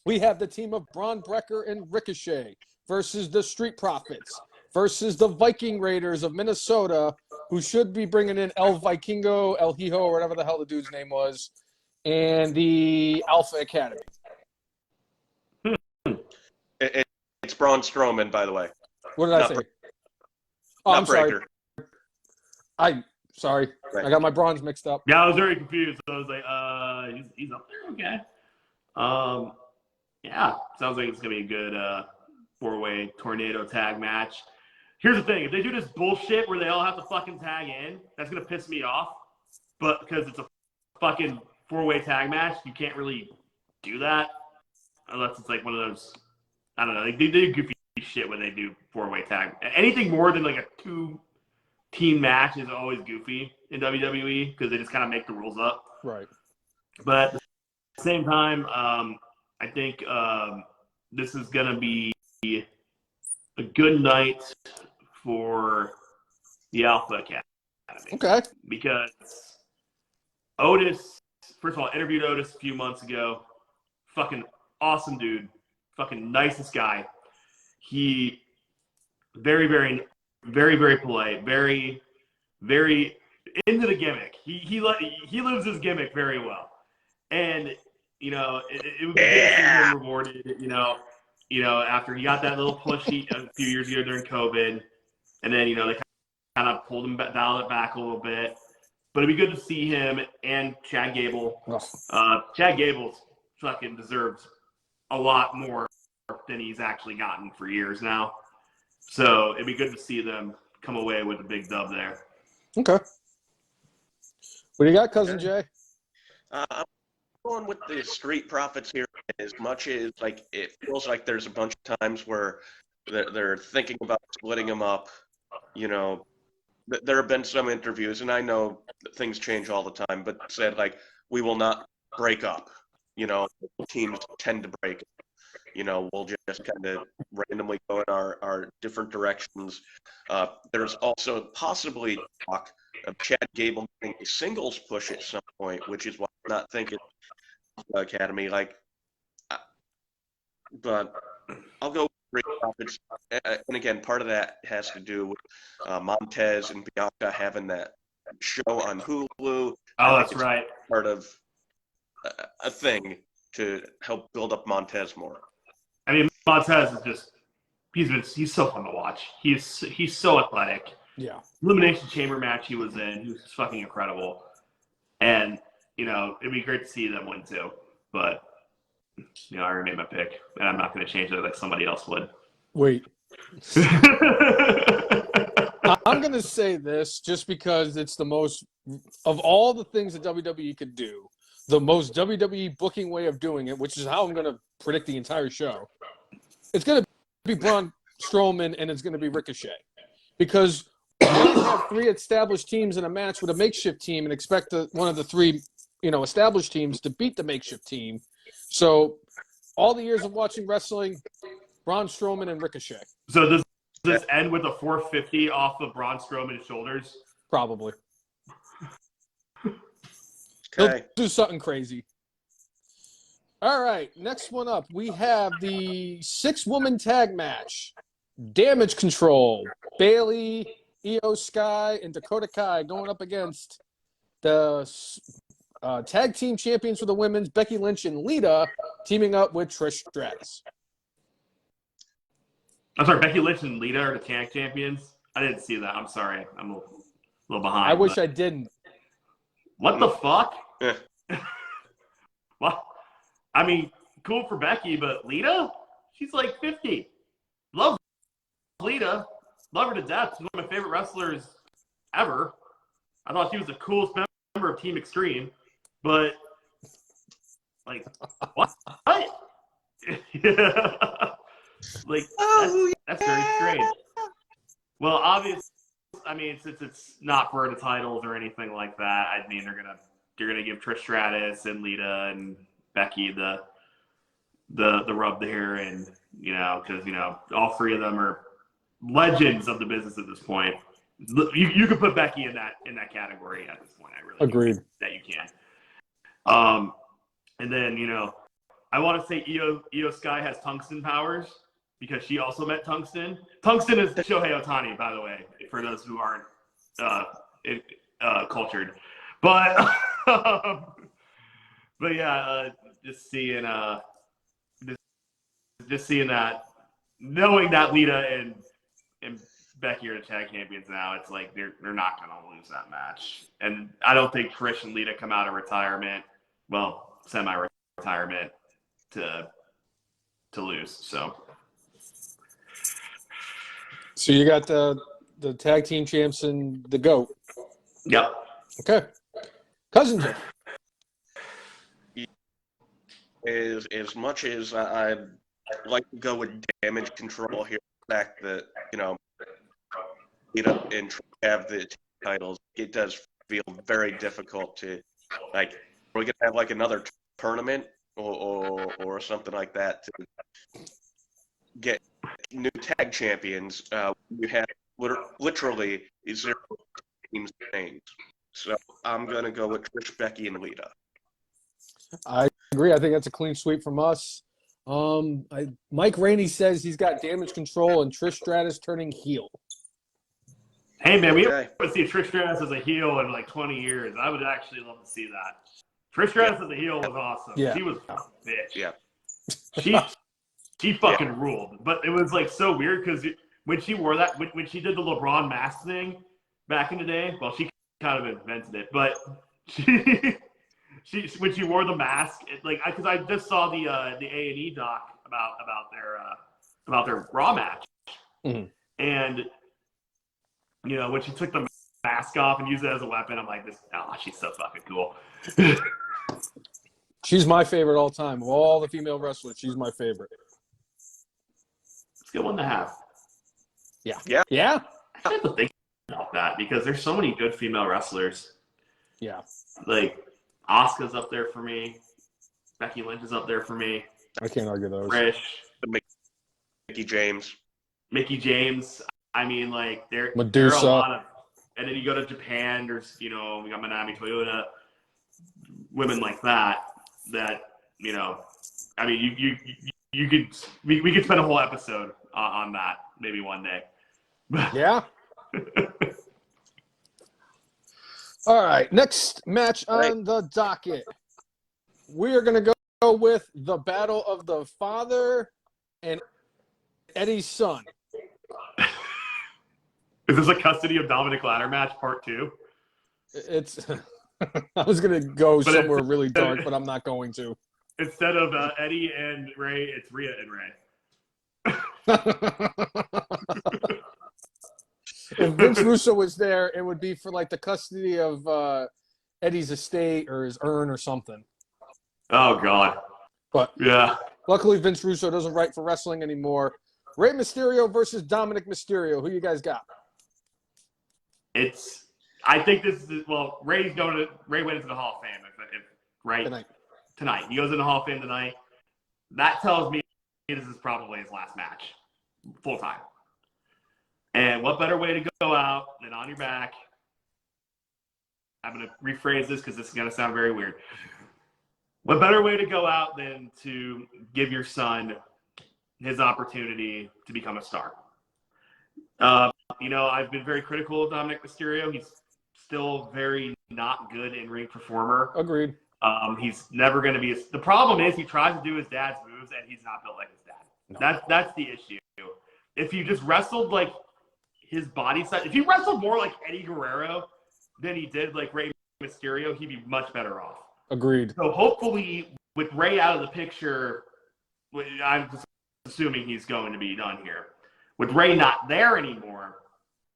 We have the team of Braun Breaker and Ricochet versus the Street Profits versus the Viking Raiders of Minnesota, who should be bringing in El Vikingo, El Hijo, or whatever the hell the dude's name was, and the Alpha Academy. It's Braun Strowman, by the way. What did I say? Oh, I'm sorry. Sorry. Right. I got my bronze mixed up. Yeah, I was very confused. I was like, he's up there? Okay. Yeah, sounds like it's going to be a good four-way tornado tag match. Here's the thing. If they do this bullshit where they all have to fucking tag in, that's going to piss me off. But because it's a fucking four-way tag match, you can't really do that unless it's like one of those, I don't know, they do goofy shit when they do four-way tag. Anything more than like a two-team match is always goofy in WWE because they just kind of make the rules up. Right. But at the same time, I think this is going to be a good night for the Alpha Academy. Okay. Because Otis, first of all, I interviewed Otis a few months ago. Fucking awesome dude. Fucking nicest guy. He very, very, very, very polite, very, very into the gimmick. He lives his gimmick very well, and you know it would be good to see him rewarded. You know after he got that little push a few years ago during COVID, and then they kind of pulled him back, dialed it back a little bit. But it'd be good to see him and Chad Gable. Chad Gable fucking deserves a lot more than he's actually gotten for years now. So it'd be good to see them come away with a big dub there. Okay. What do you got, Cousin Jay? I'm going with the Street Profits here as much as like it feels like there's a bunch of times where they're thinking about splitting them up. You know, there have been some interviews, and I know that things change all the time, but said like we will not break up. You know, teams tend to break up. You know, we'll just kind of randomly go in our different directions. There's also possibly talk of Chad Gable getting a singles push at some point, which is why I'm not thinking Academy. But I'll go with Street Profits. And again, part of that has to do with Montez and Bianca having that show on Hulu. Oh, that's right. Part of a thing to help build up Montez more. I mean, Montez is just he's so fun to watch. He's so athletic. Yeah. Elimination Chamber match he was in, he was just fucking incredible. And, it'd be great to see them win too. But, I already made my pick, and I'm not going to change it like somebody else would. Wait. I'm going to say this just because it's the most, of all the things that WWE could do, the most WWE booking way of doing it, which is how I'm going to predict the entire show. It's going to be Braun Strowman and it's going to be Ricochet. Because you can't have three established teams in a match with a makeshift team and expect one of the three, established teams to beat the makeshift team. So all the years of watching wrestling, Braun Strowman and Ricochet. So does this end with a 450 off of Braun Strowman's shoulders? Probably. Okay. He'll do something crazy. All right, next one up, we have the 6-woman tag match. Damage Control. Bayley, Io Sky, and Dakota Kai going up against the tag team champions for the women's, Becky Lynch and Lita, teaming up with Trish Stratus. I'm sorry, Becky Lynch and Lita are the tag champions? I didn't see that. I'm sorry. I'm a little behind. I wish I didn't. What the fuck? Yeah. Well, I mean, cool for Becky, but Lita? She's like 50. Love Lita. Love her to death. She's one of my favorite wrestlers ever. I thought she was the coolest member of Team Extreme. But, like, what? Yeah. Like, that's very strange. Well, obviously, I mean, since it's not for the titles or anything like that, I mean, they're gonna give Trish Stratus and Lita and Becky the rub there, and because all three of them are legends of the business at this point. You could put Becky in that category at this point. I really agreed that you can. And then I want to say Io Sky has tungsten powers because she also met Tungsten. Tungsten is Shohei Ohtani, by the way, for those who aren't cultured. But but yeah, just seeing that, knowing that Lita and Becky are the tag champions now, it's like they're not going to lose that match. And I don't think Trish and Lita come out of retirement, well, semi-retirement, to lose. So you got the tag team champs and the GOAT. Yep. Okay. Cousin Jeff. As much as I'd like to go with Damage Control here, the fact that and have the titles, it does feel very difficult to like. We're gonna have like another tournament or something like that to get new tag champions. You have literally 0 teams names. So I'm gonna go with Trish, Becky, and Lita. I agree. I think that's a clean sweep from us. Mike Rainey says he's got damage control and Trish Stratus turning heel. Hey, man, we haven't seen Trish Stratus as a heel in like 20 years. I would actually love to see that. Trish Stratus as a heel was awesome. Yeah. She was a bitch. Yeah. She fucking ruled. But it was like so weird because when she wore that, when she did the LeBron mask thing back in the day, well, she kind of invented it, but she when she wore the mask, because I just saw the A&E doc about their Raw match, and when she took the mask off and used it as a weapon, I'm like, she's so fucking cool. She's my favorite all time. Of all the female wrestlers, she's my favorite. It's a good one to have. Yeah. I have to think about that because there's so many good female wrestlers. Yeah. Like, Asuka's up there for me. Becky Lynch is up there for me. I can't argue those. Trish. Mickey James. I mean, like, there are Medusa. a lot of... And then you go to Japan, there's, we got Manami Toyota, women like that, I mean, we could spend a whole episode on that maybe one day. Yeah. All right, next match on the docket. We are going to go with the Battle of the Father and Eddie's son. Is this a custody of Dominic Ladder match, part 2? It's. I was going to go somewhere really dark, but I'm not going to. Instead of Eddie and Ray, it's Rhea and Ray. If Vince Russo was there, it would be for like the custody of Eddie's estate or his urn or something. Oh, God. But yeah. Luckily, Vince Russo doesn't write for wrestling anymore. Rey Mysterio versus Dominic Mysterio. Who you guys got? I think this is, Ray went into the Hall of Fame, right? Tonight. He goes into the Hall of Fame tonight. That tells me this is probably his last match, full time. And what better way to go out than on your back? I'm going to rephrase this because this is going to sound very weird. What better way to go out than to give your son his opportunity to become a star? I've been very critical of Dominic Mysterio. He's still very not good in-ring performer. Agreed. He's never going to be the problem is he tries to do his dad's moves and he's not built like his dad. No. That's the issue. If you just wrestled like his body size, if he wrestled more like Eddie Guerrero than he did like Rey Mysterio, he'd be much better off. Agreed. So hopefully with Rey out of the picture, I'm just assuming he's going to be done here. With Rey not there anymore,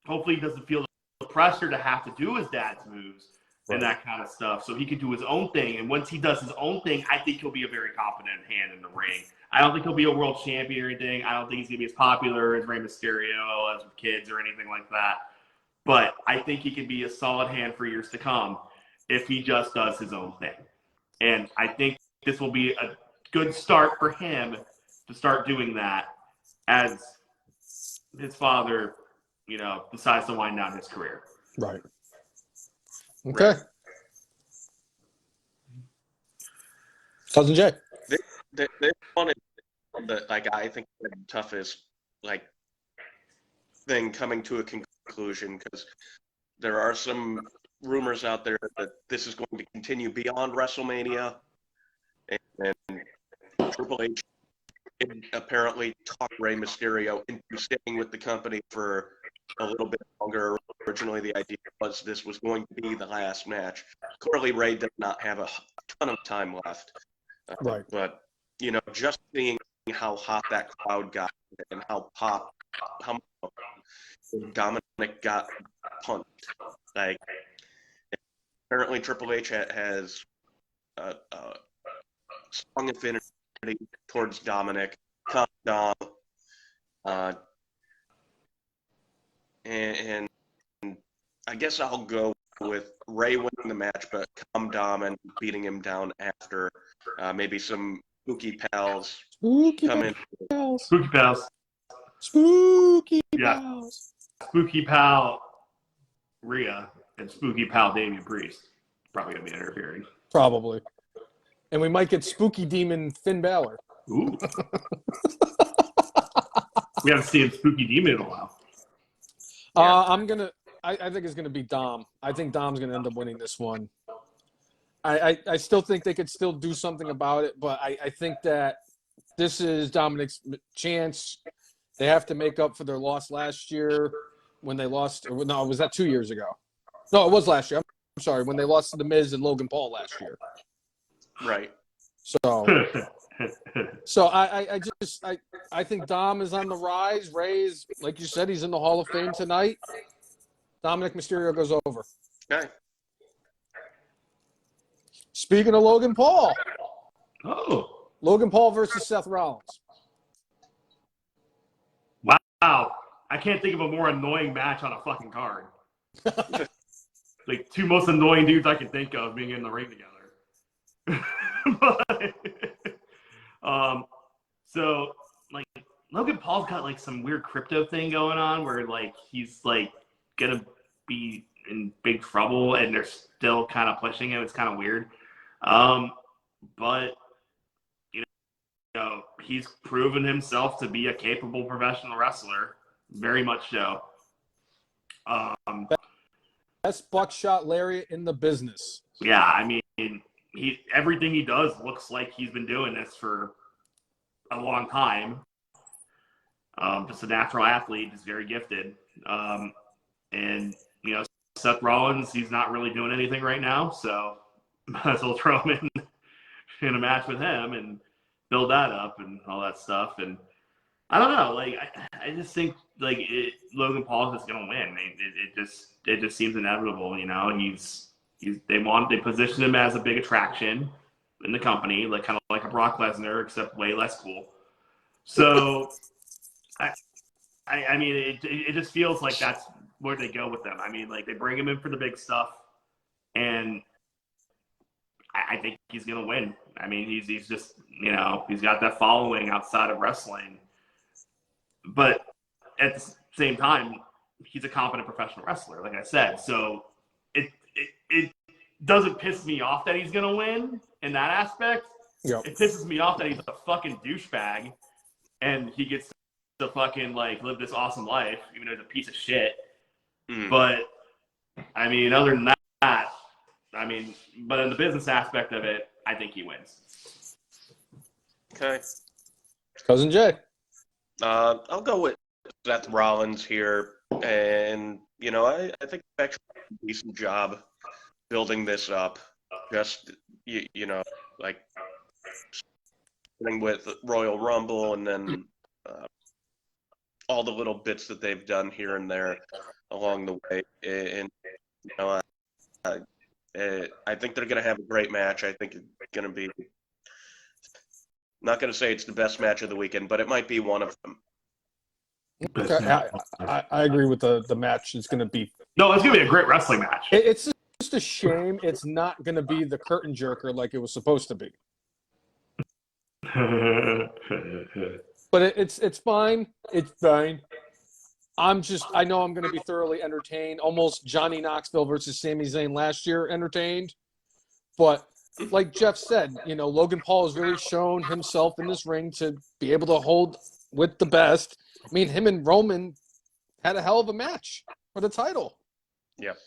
hopefully he doesn't feel the pressure to have to do his dad's moves and that kind of stuff. So he can do his own thing. And once he does his own thing, I think he'll be a very confident hand in the ring. I don't think he'll be a world champion or anything. I don't think he's going to be as popular as Rey Mysterio, as with kids or anything like that. But I think he can be a solid hand for years to come if he just does his own thing. And I think this will be a good start for him to start doing that as his father, decides to wind down his career. Right. Okay. Cousin Jay. They wanted the I think the toughest thing coming to a conclusion because there are some rumors out there that this is going to continue beyond WrestleMania, and Triple H apparently talked Rey Mysterio into staying with the company for a little bit longer. Originally, the idea was this was going to be the last match. Clearly, Rey does not have a ton of time left. Right. But, just seeing how hot that crowd got and how Dominic got punched. Apparently Triple H has a strong affinity towards Dominic. Dom. And I guess I'll go with Rey winning the match, but come Dom and beating him down after. Maybe some spooky pals come in. Spooky pals. Spooky pal Rhea and spooky pal Damian Priest probably going to be interfering. Probably. And we might get spooky demon Finn Balor. Ooh. We haven't seen Spooky Demon in a while. Yeah. I think it's gonna be Dom. I think Dom's gonna end up winning this one. I still think they could still do something about it, but I think that this is Dominic's chance. They have to make up for their loss last year when they lost. No, was that 2 years ago? No, it was last year. I'm sorry, when they lost to The Miz and Logan Paul last year. Right. So I think Dom is on the rise. Ray's, like you said, he's in the Hall of Fame tonight. Dominic Mysterio goes over. Okay. Speaking of Logan Paul. Oh. Logan Paul versus Seth Rollins. Wow. I can't think of a more annoying match on a fucking card. Like, two most annoying dudes I can think of being in the ring together. So, like, Logan Paul's got, like, some weird crypto thing going on where, like, he's, like, gonna be in big trouble and they're still kind of pushing him. It's kind of weird. But, you know, he's proven himself to be a capable professional wrestler. Very much so. Best buckshot lariat in the business. Yeah, I mean, everything he does looks like he's been doing this for a long time. Just a natural athlete, just very gifted. And, you know, Seth Rollins, he's not really doing anything right now, so might as well throw him in a match with him and build that up and all that stuff. And I don't know, like, I just think, like, Logan Paul's just gonna win. It just seems inevitable, you know. They position him as a big attraction in the company, like kind of like a Brock Lesnar, except way less cool. So, I mean, it just feels like that's where they go with them. I mean, like, they bring him in for the big stuff, and I think he's gonna win. I mean, he's just, you know, he's got that following outside of wrestling, but at the same time, he's a competent professional wrestler, like I said. So it doesn't piss me off that he's gonna win in that aspect. Yep. It pisses me off that he's a fucking douchebag and he gets to fucking, like, live this awesome life, even though he's a piece of shit. But I mean, other than that, I mean, but in the business aspect of it, I think he wins. Okay. Cousin Jay. I'll go with Seth Rollins here, and you know, I think they've actually done a decent job building this up. Just you know, like starting with Royal Rumble, and then all the little bits that they've done here and there along the way, and you know, I think they're going to have a great match. I think it's going to be. Not going to say it's the best match of the weekend, but it might be one of them. Okay. I agree with the match. It's going to be. No, it's going to be a great wrestling match. It's just a shame it's not going to be the curtain jerker like it was supposed to be. But it's fine. It's fine. I know I'm going to be thoroughly entertained. Almost Johnny Knoxville versus Sami Zayn last year entertained. But like Jeff said, you know, Logan Paul has really shown himself in this ring to be able to hold with the best. I mean, him and Roman had a hell of a match for the title. Yep.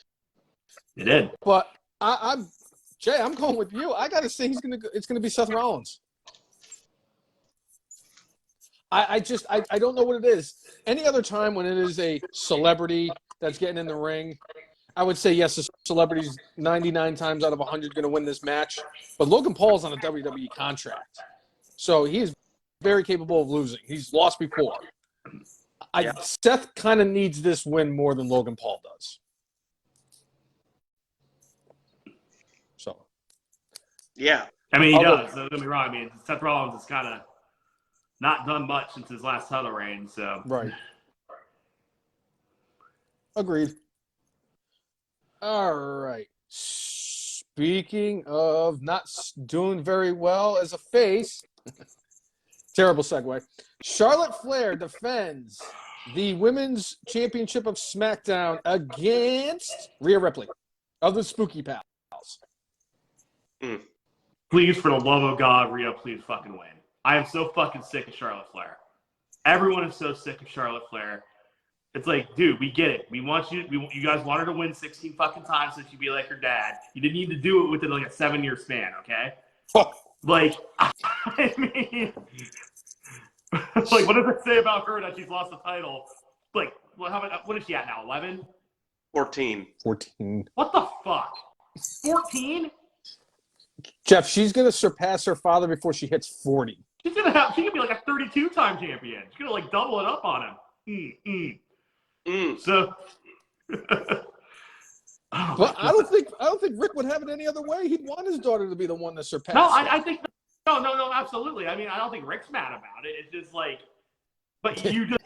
It did. But I'm Jay, I'm going with you. I got to say it's going to be Seth Rollins. I don't know what it is. Any other time when it is a celebrity that's getting in the ring, I would say, yes, the celebrity's 99 times out of 100 going to win this match. But Logan Paul's on a WWE contract. So he is very capable of losing. He's lost before. Seth kind of needs this win more than Logan Paul does. So. Yeah. I mean, he does. Don't get me wrong. I mean, Seth Rollins has kind of not done much since his last title reign. So. Right. Agreed. All right. Speaking of not doing very well as a face, terrible segue. Charlotte Flair defends the Women's Championship of SmackDown against Rhea Ripley of the Spooky Pals. Please, for the love of God, Rhea, please fucking win. I am so fucking sick of Charlotte Flair. Everyone is so sick of Charlotte Flair. It's like, dude, we get it. We want you. You guys want her to win 16 fucking times so she'd be like her dad. You didn't need to do it within like a 7-year span, okay? Like, I mean, like, what does it say about her that she's lost the title? Like, well, what is she at now? 11? 14. What the fuck? 14? Jeff, she's gonna surpass her father before she hits 40. She could be like a 32-time champion. She's gonna like double it up on him. So, But I don't think Rick would have it any other way. He'd want his daughter to be the one to surpass. No, I think no, absolutely. I mean, I don't think Rick's mad about it. It's just like, but you just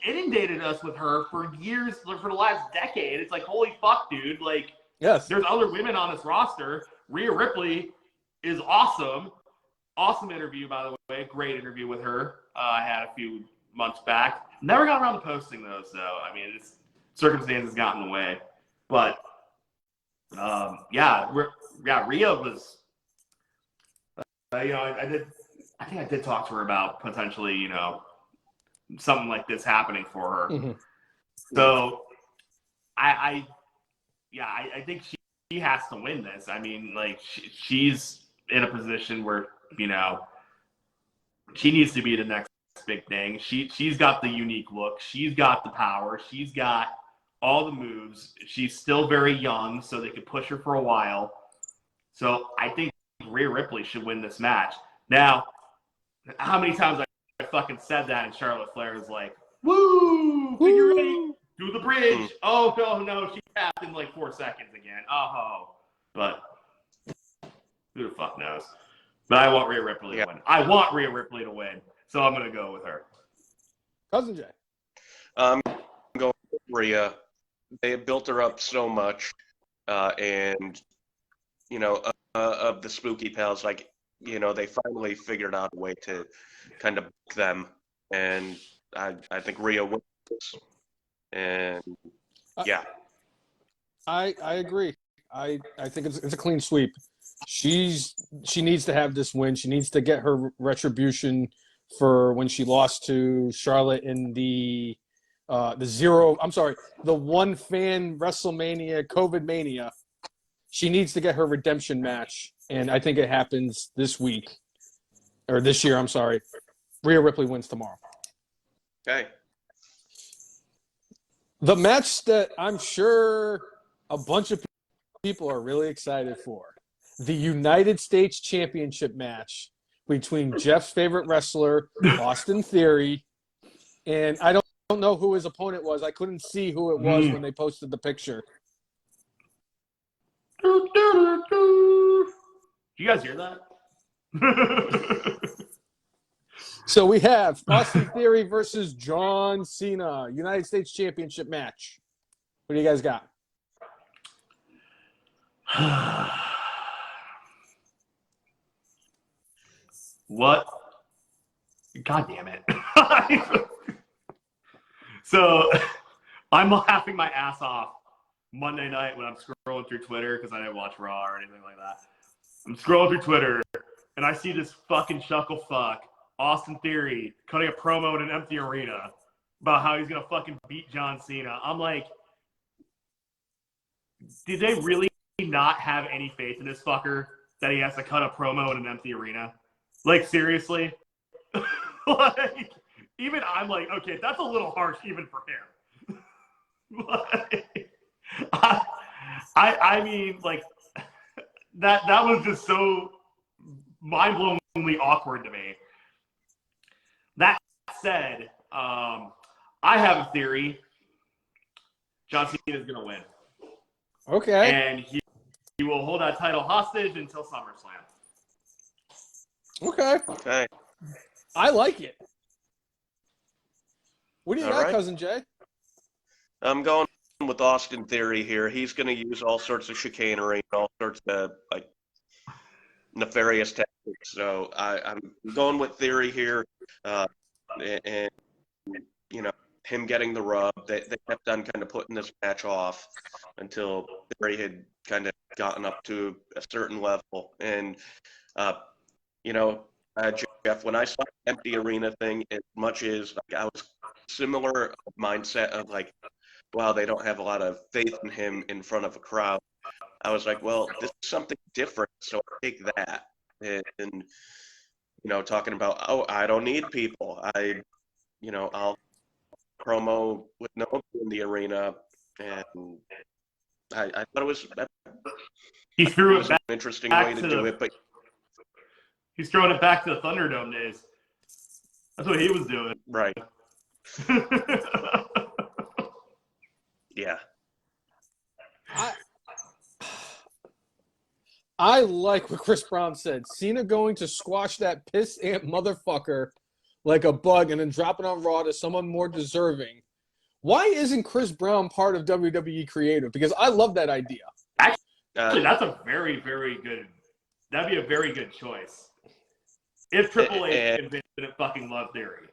inundated us with her for years, for the last decade. It's like, holy fuck, dude. Like, yes, there's other women on this roster. Rhea Ripley is awesome. Awesome interview, by the way. Great interview with her. I had a few months back. Never got around to posting those, though. I mean, circumstances got in the way. But, Rhea was, I think I did talk to her about potentially, something like this happening for her. Mm-hmm. So, I think she has to win this. I mean, like, she's in a position where, she needs to be the next big thing. She's got the unique look. She's got the power. She's got all the moves. She's still very young, so they could push her for a while. So I think Rhea Ripley should win this match. Now, how many times I fucking said that and Charlotte Flair is like, woo, figure eight, do the bridge. Oh, no, she tapped in like 4 seconds again. Oh, but who the fuck knows? But I want Rhea Ripley to win. I want Rhea Ripley to win, so I'm going to go with her. Cousin Jay. I'm going with Rhea. They have built her up so much, and, of the Spooky Pals, like, they finally figured out a way to kind of book them, and I think Rhea wins. And, yeah. I agree. I think it's a clean sweep. She needs to have this win. She needs to get her retribution for when she lost to Charlotte in the one fan Wrestlemania COVID Mania. She needs to get her redemption match, and I think it happens this year. I'm sorry. Rhea Ripley wins tomorrow. Okay. The match that I'm sure a bunch of people are really excited for. The United States Championship match between Jeff's favorite wrestler, Austin Theory, and I don't know who his opponent was. I couldn't see who it was when they posted the picture. Do you guys hear that? So we have Austin Theory versus John Cena, United States Championship match. What do you guys got? What? God damn it. So I'm laughing my ass off Monday night when I'm scrolling through Twitter because I didn't watch Raw or anything like that. I'm scrolling through Twitter and I see this fucking chuckle fuck, Austin Theory, cutting a promo in an empty arena about how he's going to fucking beat John Cena. I'm like, did they really not have any faith in this fucker that he has to cut a promo in an empty arena? Like, seriously? Like, even I'm like, okay, that's a little harsh even for him. Like, I mean, like, that was just so mind-blowingly awkward to me. That said, I have a theory. John Cena is going to win. Okay. And he will hold that title hostage until SummerSlam. Okay. I like it. What do you got, Cousin Jay? I'm going with Austin Theory here. He's going to use all sorts of chicanery and all sorts of nefarious tactics. So I'm going with Theory here, and him getting the rub. They kept on kind of putting this match off until Theory had kind of gotten up to a certain level, and Jeff, when I saw the empty arena thing, as much as like, I was similar mindset of like, wow, they don't have a lot of faith in him in front of a crowd. I was like, well, this is something different, so I take that. And talking about, oh, I don't need people. I'll promo with no one in the arena, and I thought it was He threw it an back interesting way to do it, but he's throwing it back to the Thunderdome days. That's what he was doing. right, yeah. I like what Chris Brown said. Cena going to squash that piss ant motherfucker like a bug and then drop it on Raw to someone more deserving. Why isn't Chris Brown part of WWE Creative? Because I love that idea. Actually, that's a very, very good. That'd be a very good choice. If Triple H invented fucking Love Theory.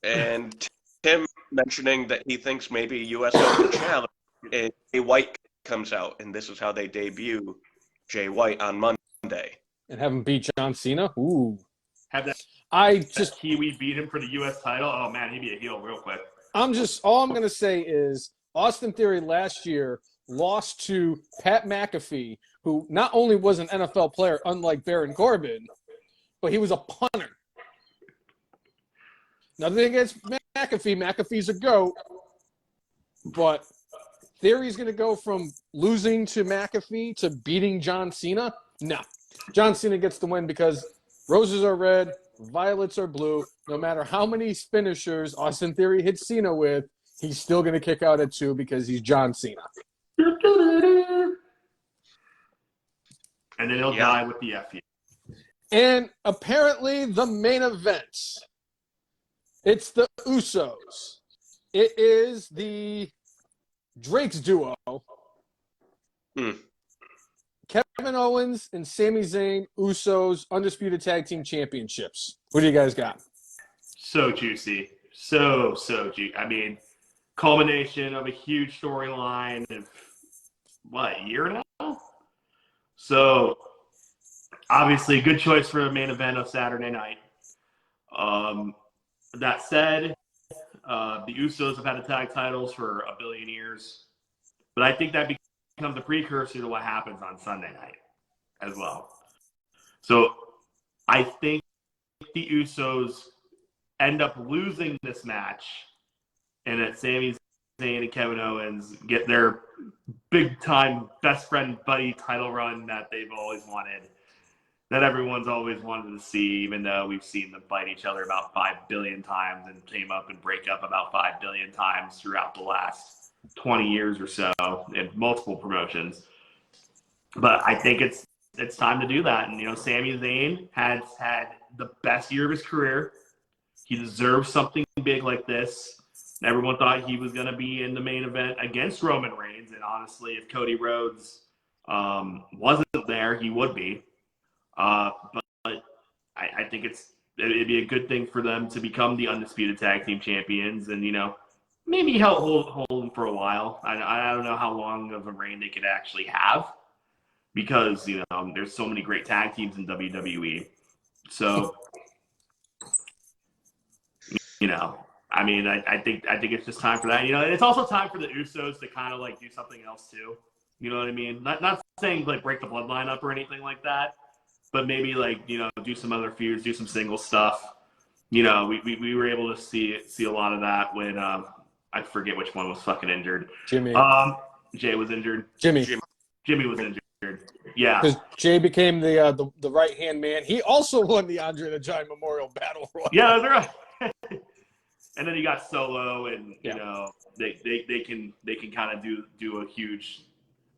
And Tim mentioning that he thinks maybe US Open Challenge, Jay White comes out, and this is how they debut Jay White on Monday. And have him beat John Cena? Ooh. Have that Kiwi beat him for the US title? Oh man, he'd be a heel real quick. All I'm going to say is Austin Theory last year lost to Pat McAfee, who not only was an NFL player, unlike Baron Corbin, but he was a punter. Nothing against McAfee. McAfee's a GOAT. But Theory's going to go from losing to McAfee to beating John Cena? No. John Cena gets the win because roses are red, violets are blue. No matter how many finishers Austin Theory hits Cena with, he's still going to kick out at 2 because he's John Cena. And then he'll die with the FU. And apparently the main event, it's the Usos. It is the Drake's duo. Kevin Owens and Sami Zayn, Usos, Undisputed Tag Team Championships. What do you guys got? So juicy. So juicy. I mean, culmination of a huge storyline of, a year now? So, obviously, good choice for a main event of Saturday night. That said, the Usos have had the tag titles for a billion years. But I think that becomes a precursor to what happens on Sunday night as well. So I think the Usos end up losing this match and that Sami Zayn and Kevin Owens get their big-time best friend buddy title run that they've always wanted, that everyone's always wanted to see, even though we've seen them fight each other about 5 billion times and team up and break up about 5 billion times throughout the last 20 years or so in multiple promotions. But I think it's time to do that. And, Sami Zayn has had the best year of his career. He deserves something big like this. Everyone thought he was going to be in the main event against Roman Reigns. And honestly, if Cody Rhodes wasn't there, he would be. But I think it'd be a good thing for them to become the Undisputed Tag Team Champions and, maybe hold them for a while. I don't know how long of a reign they could actually have because, there's so many great tag teams in WWE. So, I think it's just time for that. It's also time for the Usos to kind of like do something else too. You know what I mean? Not saying like break the bloodline up or anything like that, but maybe like, do some other feuds, do some single stuff. We were able to see a lot of that when I forget which one was fucking injured. Jimmy. Jay was injured. Jimmy was injured. Yeah. Because Jay became the right hand man. He also won the Andre the Giant Memorial Battle Royal. Yeah, that's right. And then you got Solo, and they can kind of do a huge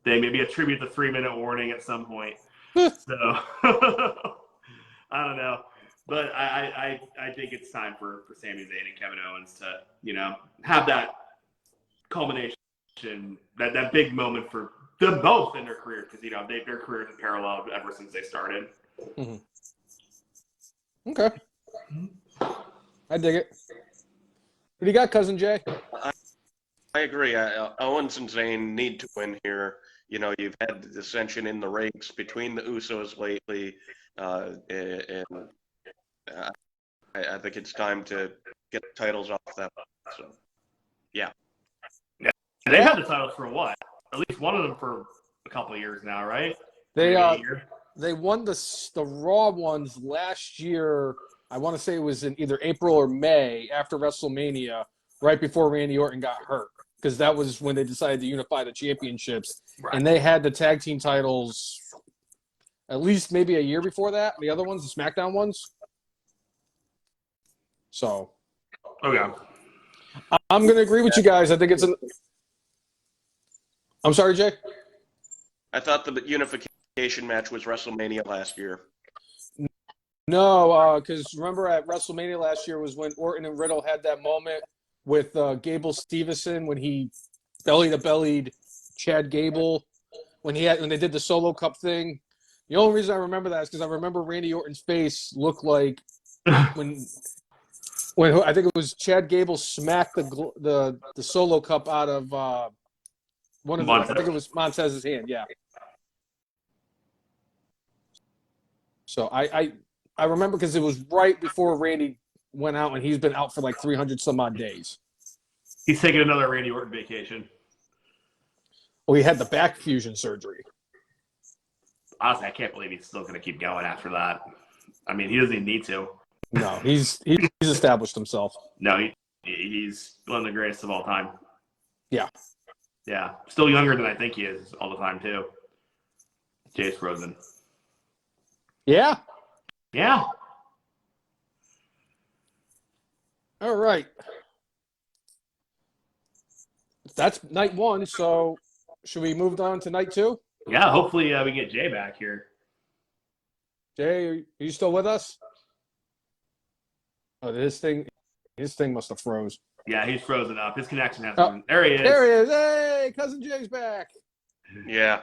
thing, maybe a tribute to 3-minute warning at some point. So I don't know, but I think it's time for Sami Zayn and Kevin Owens to have that culmination, that big moment for them both in their career because their careers have paralleled ever since they started. Mm-hmm. Okay, I dig it. What do you got, Cousin Jay? I agree. Owens and Zayn need to win here. You've had the dissension in the ranks between the Usos lately, and I think it's time to get the titles off them. So, yeah. They've had the titles for what? At least one of them for a couple of years now, right? They Maybe a year. they won the Raw ones last year. I want to say it was in either April or May after WrestleMania, right before Randy Orton got hurt, because that was when they decided to unify the championships, Right. and they had the tag team titles at least maybe a year before that. The other ones, the SmackDown ones. So, Okay. I'm going to agree with you guys. I think it's an. I'm sorry, Jay. I thought the unification match was WrestleMania last year. No, because remember at WrestleMania last year was when Orton and Riddle had that moment with Gable Steveson when he belly to bellied Chad Gable when they did the Solo Cup thing. The only reason I remember that is because I remember Randy Orton's face looked like when I think it was Chad Gable smacked the Solo Cup out of one of the, I think it was Montez's hand. Yeah. So I remember because it was right before Randy went out, and he's been out for like 300 some odd days. He's taking another Randy Orton vacation. Well, he had the back fusion surgery. Honestly, I can't believe he's still going to keep going after that. I mean, he doesn't even need to. No, he's established himself. No, he's one of the greatest of all time. Yeah. Yeah. Still younger than I think he is all the time, too. Jay's frozen. Yeah. Yeah. All right. That's night one, so should we move on to night two? Yeah, hopefully we get Jay back here. Jay, are you still with us? Oh, his thing must have froze. Yeah, he's frozen up. His connection has been. There he is. There he is. Hey, Cousin Jay's back. Yeah.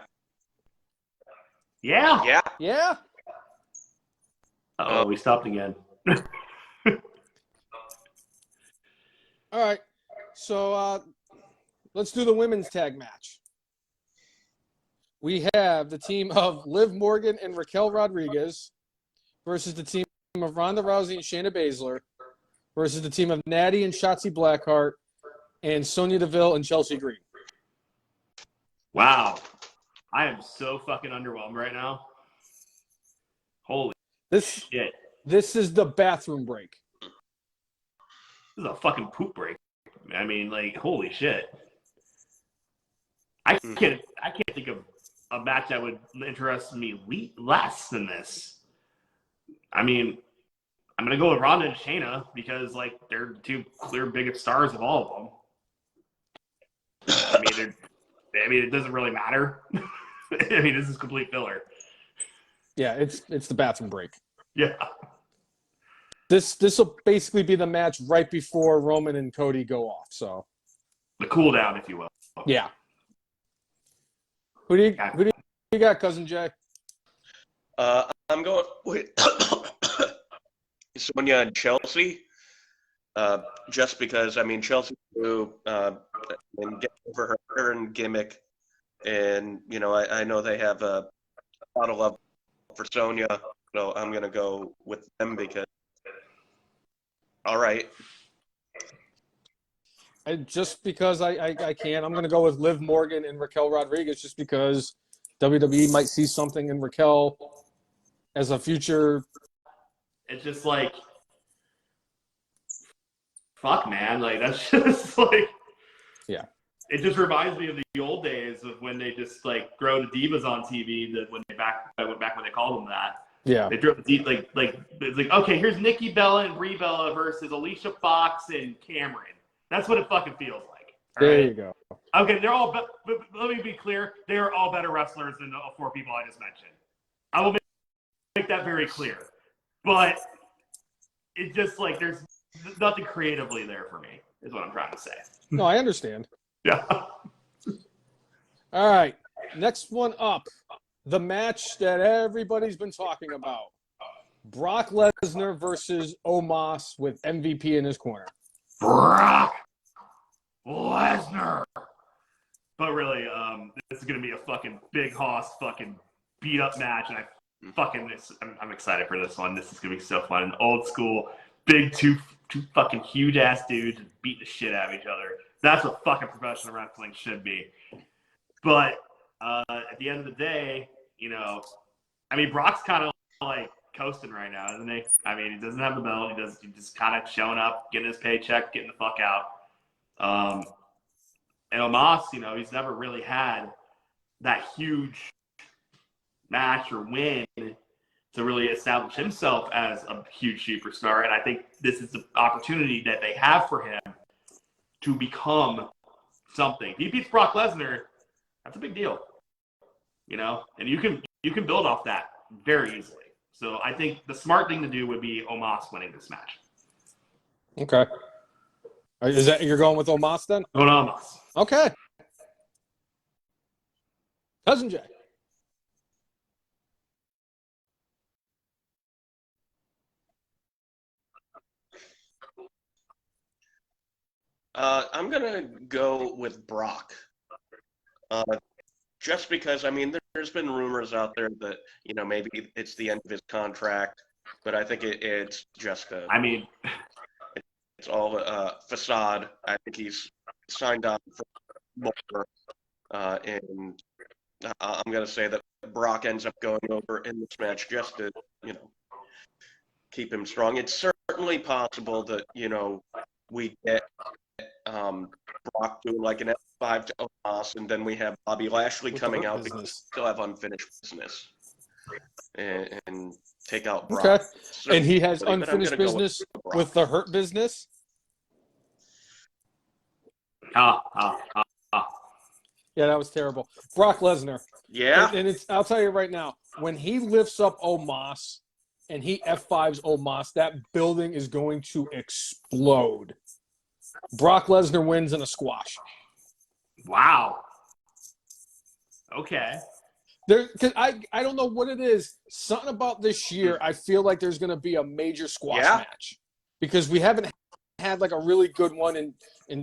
Yeah. Yeah. Yeah? Uh-oh, we stopped again. All right. So let's do the women's tag match. We have the team of Liv Morgan and Raquel Rodriguez versus the team of Ronda Rousey and Shayna Baszler versus the team of Natty and Shotzi Blackheart and Sonya Deville and Chelsea Green. Wow. I am so fucking underwhelmed right now. Holy shit. This is the bathroom break. This is a fucking poop break. I mean, like, holy shit. I can't think of a match that would interest me less than this. I mean, I'm going to go with Ronda and Shayna because, like, they're the two clear biggest stars of all of them. I mean, it doesn't really matter. I mean, this is complete filler. Yeah, it's the bathroom break. Yeah. This will basically be the match right before Roman and Cody go off. So The cool down, if you will. yeah. Who do you got, Cousin Jay? I'm going with Sonya and Chelsea. Just because, I mean, Chelsea do and get over her current gimmick, and you know, I know they have a lot of love for Sonya, so I'm gonna go with them because. All right. Just because I can, I'm going to go with Liv Morgan and Raquel Rodriguez just because WWE might see something in Raquel as a future. It's just like, fuck, man. Like, that's just like, yeah. It just reminds me of the old days of when they just like throw the divas on TV. That when they went back when they called them that. Yeah. They threw the like it's like, okay, here's Nikki Bella and Brie Bella versus Alicia Fox and Cameron. That's what it fucking feels like. There you go. Okay, they're all. But let me be clear. They are all better wrestlers than the four people I just mentioned. I will make that very clear. But it's just like there's nothing creatively there for me. Is what I'm trying to say. No, I understand. Yeah. All right. Next one up. The match that everybody's been talking about. Brock Lesnar versus Omos with MVP in his corner. Brock Lesnar. But really, this is going to be a fucking big hoss fucking beat up match, and I I'm excited for this one. This is gonna be so fun. An old school, big two fucking huge ass dudes beating the shit out of each other. That's what fucking professional wrestling should be. But at the end of the day, Brock's kind of like coasting right now, isn't he? I mean, he doesn't have the belt. He's just kind of showing up, getting his paycheck, getting the fuck out. And Omos, he's never really had that huge match or win to really establish himself as a huge superstar. And I think this is the opportunity that they have for him to become something. If he beats Brock Lesnar, that's a big deal, and you can build off that very easily. So I think the smart thing to do would be Omos winning this match. Okay. Is that you're going with Omos then? Going Omos. Okay. Cousin Jay. I'm gonna go with Brock. Just because, there's been rumors out there that, maybe it's the end of his contract, but I think it's just it's all a facade. I think he's signed up for more, and I'm going to say that Brock ends up going over in this match just to, keep him strong. It's certainly possible that, we get Brock doing like an F5 to Omos, and then we have Bobby Lashley coming out because we still have unfinished business and take out Brock. Okay. Certainly, and he has unfinished business with the Hurt Business? Yeah, that was terrible. Brock Lesnar. Yeah. And I'll tell you right now, when he lifts up Omos and he F5s Omos, that building is going to explode. Brock Lesnar wins in a squash. Wow. Okay. Cause I don't know what it is. Something about this year, I feel like there's going to be a major squash match. Because we haven't had like a really good one. And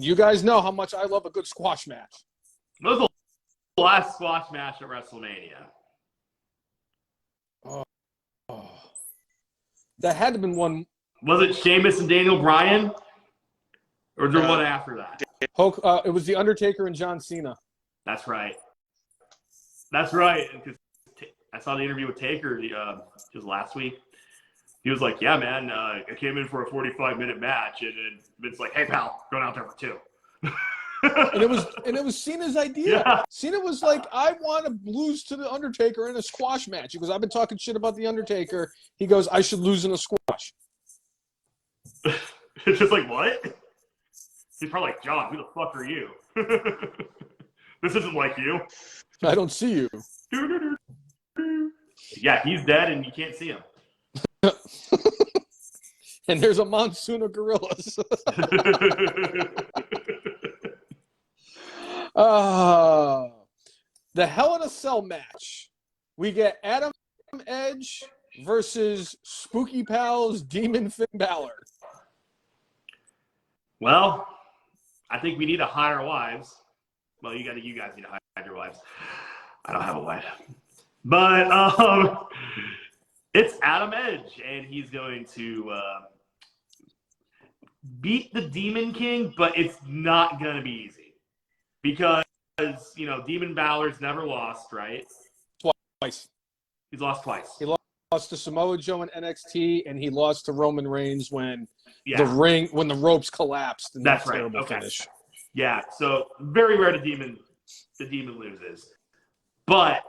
you guys know how much I love a good squash match. What was the last squash match at WrestleMania? Oh. That had to have been one. Was it Sheamus and Daniel Bryan? Or was there one after that? It was The Undertaker and John Cena. That's right. That's right. I saw the interview with Taker just last week. He was like, yeah, man, I came in for a 45-minute match. And Vince's like, hey, pal, going out there for 2. and it was Cena's idea. Yeah. Cena was like, I want to lose to The Undertaker in a squash match. He goes, I've been talking shit about The Undertaker. He goes, I should lose in a squash. It's just like, what? He's probably like, John, who the fuck are you? This isn't like you. I don't see you. Yeah, he's dead and you can't see him. And there's a monsoon of gorillas. The Hell in a Cell match. We get Adam Edge versus Spooky Pals Demon Finn Balor. Well, I think we need to hire wives. Well, you guys need to hire your wives. I don't have a wife. But it's Adam Edge, and he's going to beat the Demon King, but it's not going to be easy. Because, Demon Balor's never lost, right? Twice. He's lost twice. He lost to Samoa Joe in NXT, and he lost to Roman Reigns when the ropes collapsed. And that's right. Terrible finish. Yeah, so very rare the demon loses. But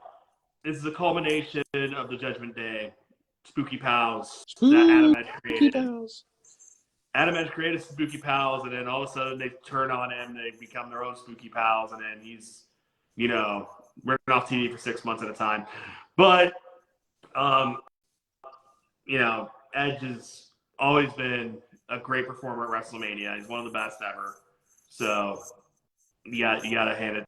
this is a culmination of the Judgment Day Spooky Pals that Adam Edge created. Adam Edge created Spooky Pals, and then all of a sudden they turn on him, they become their own Spooky Pals, and then he's, ripping off TV for 6 months at a time. But, Edge has always been a great performer at WrestleMania. He's one of the best ever. So you gotta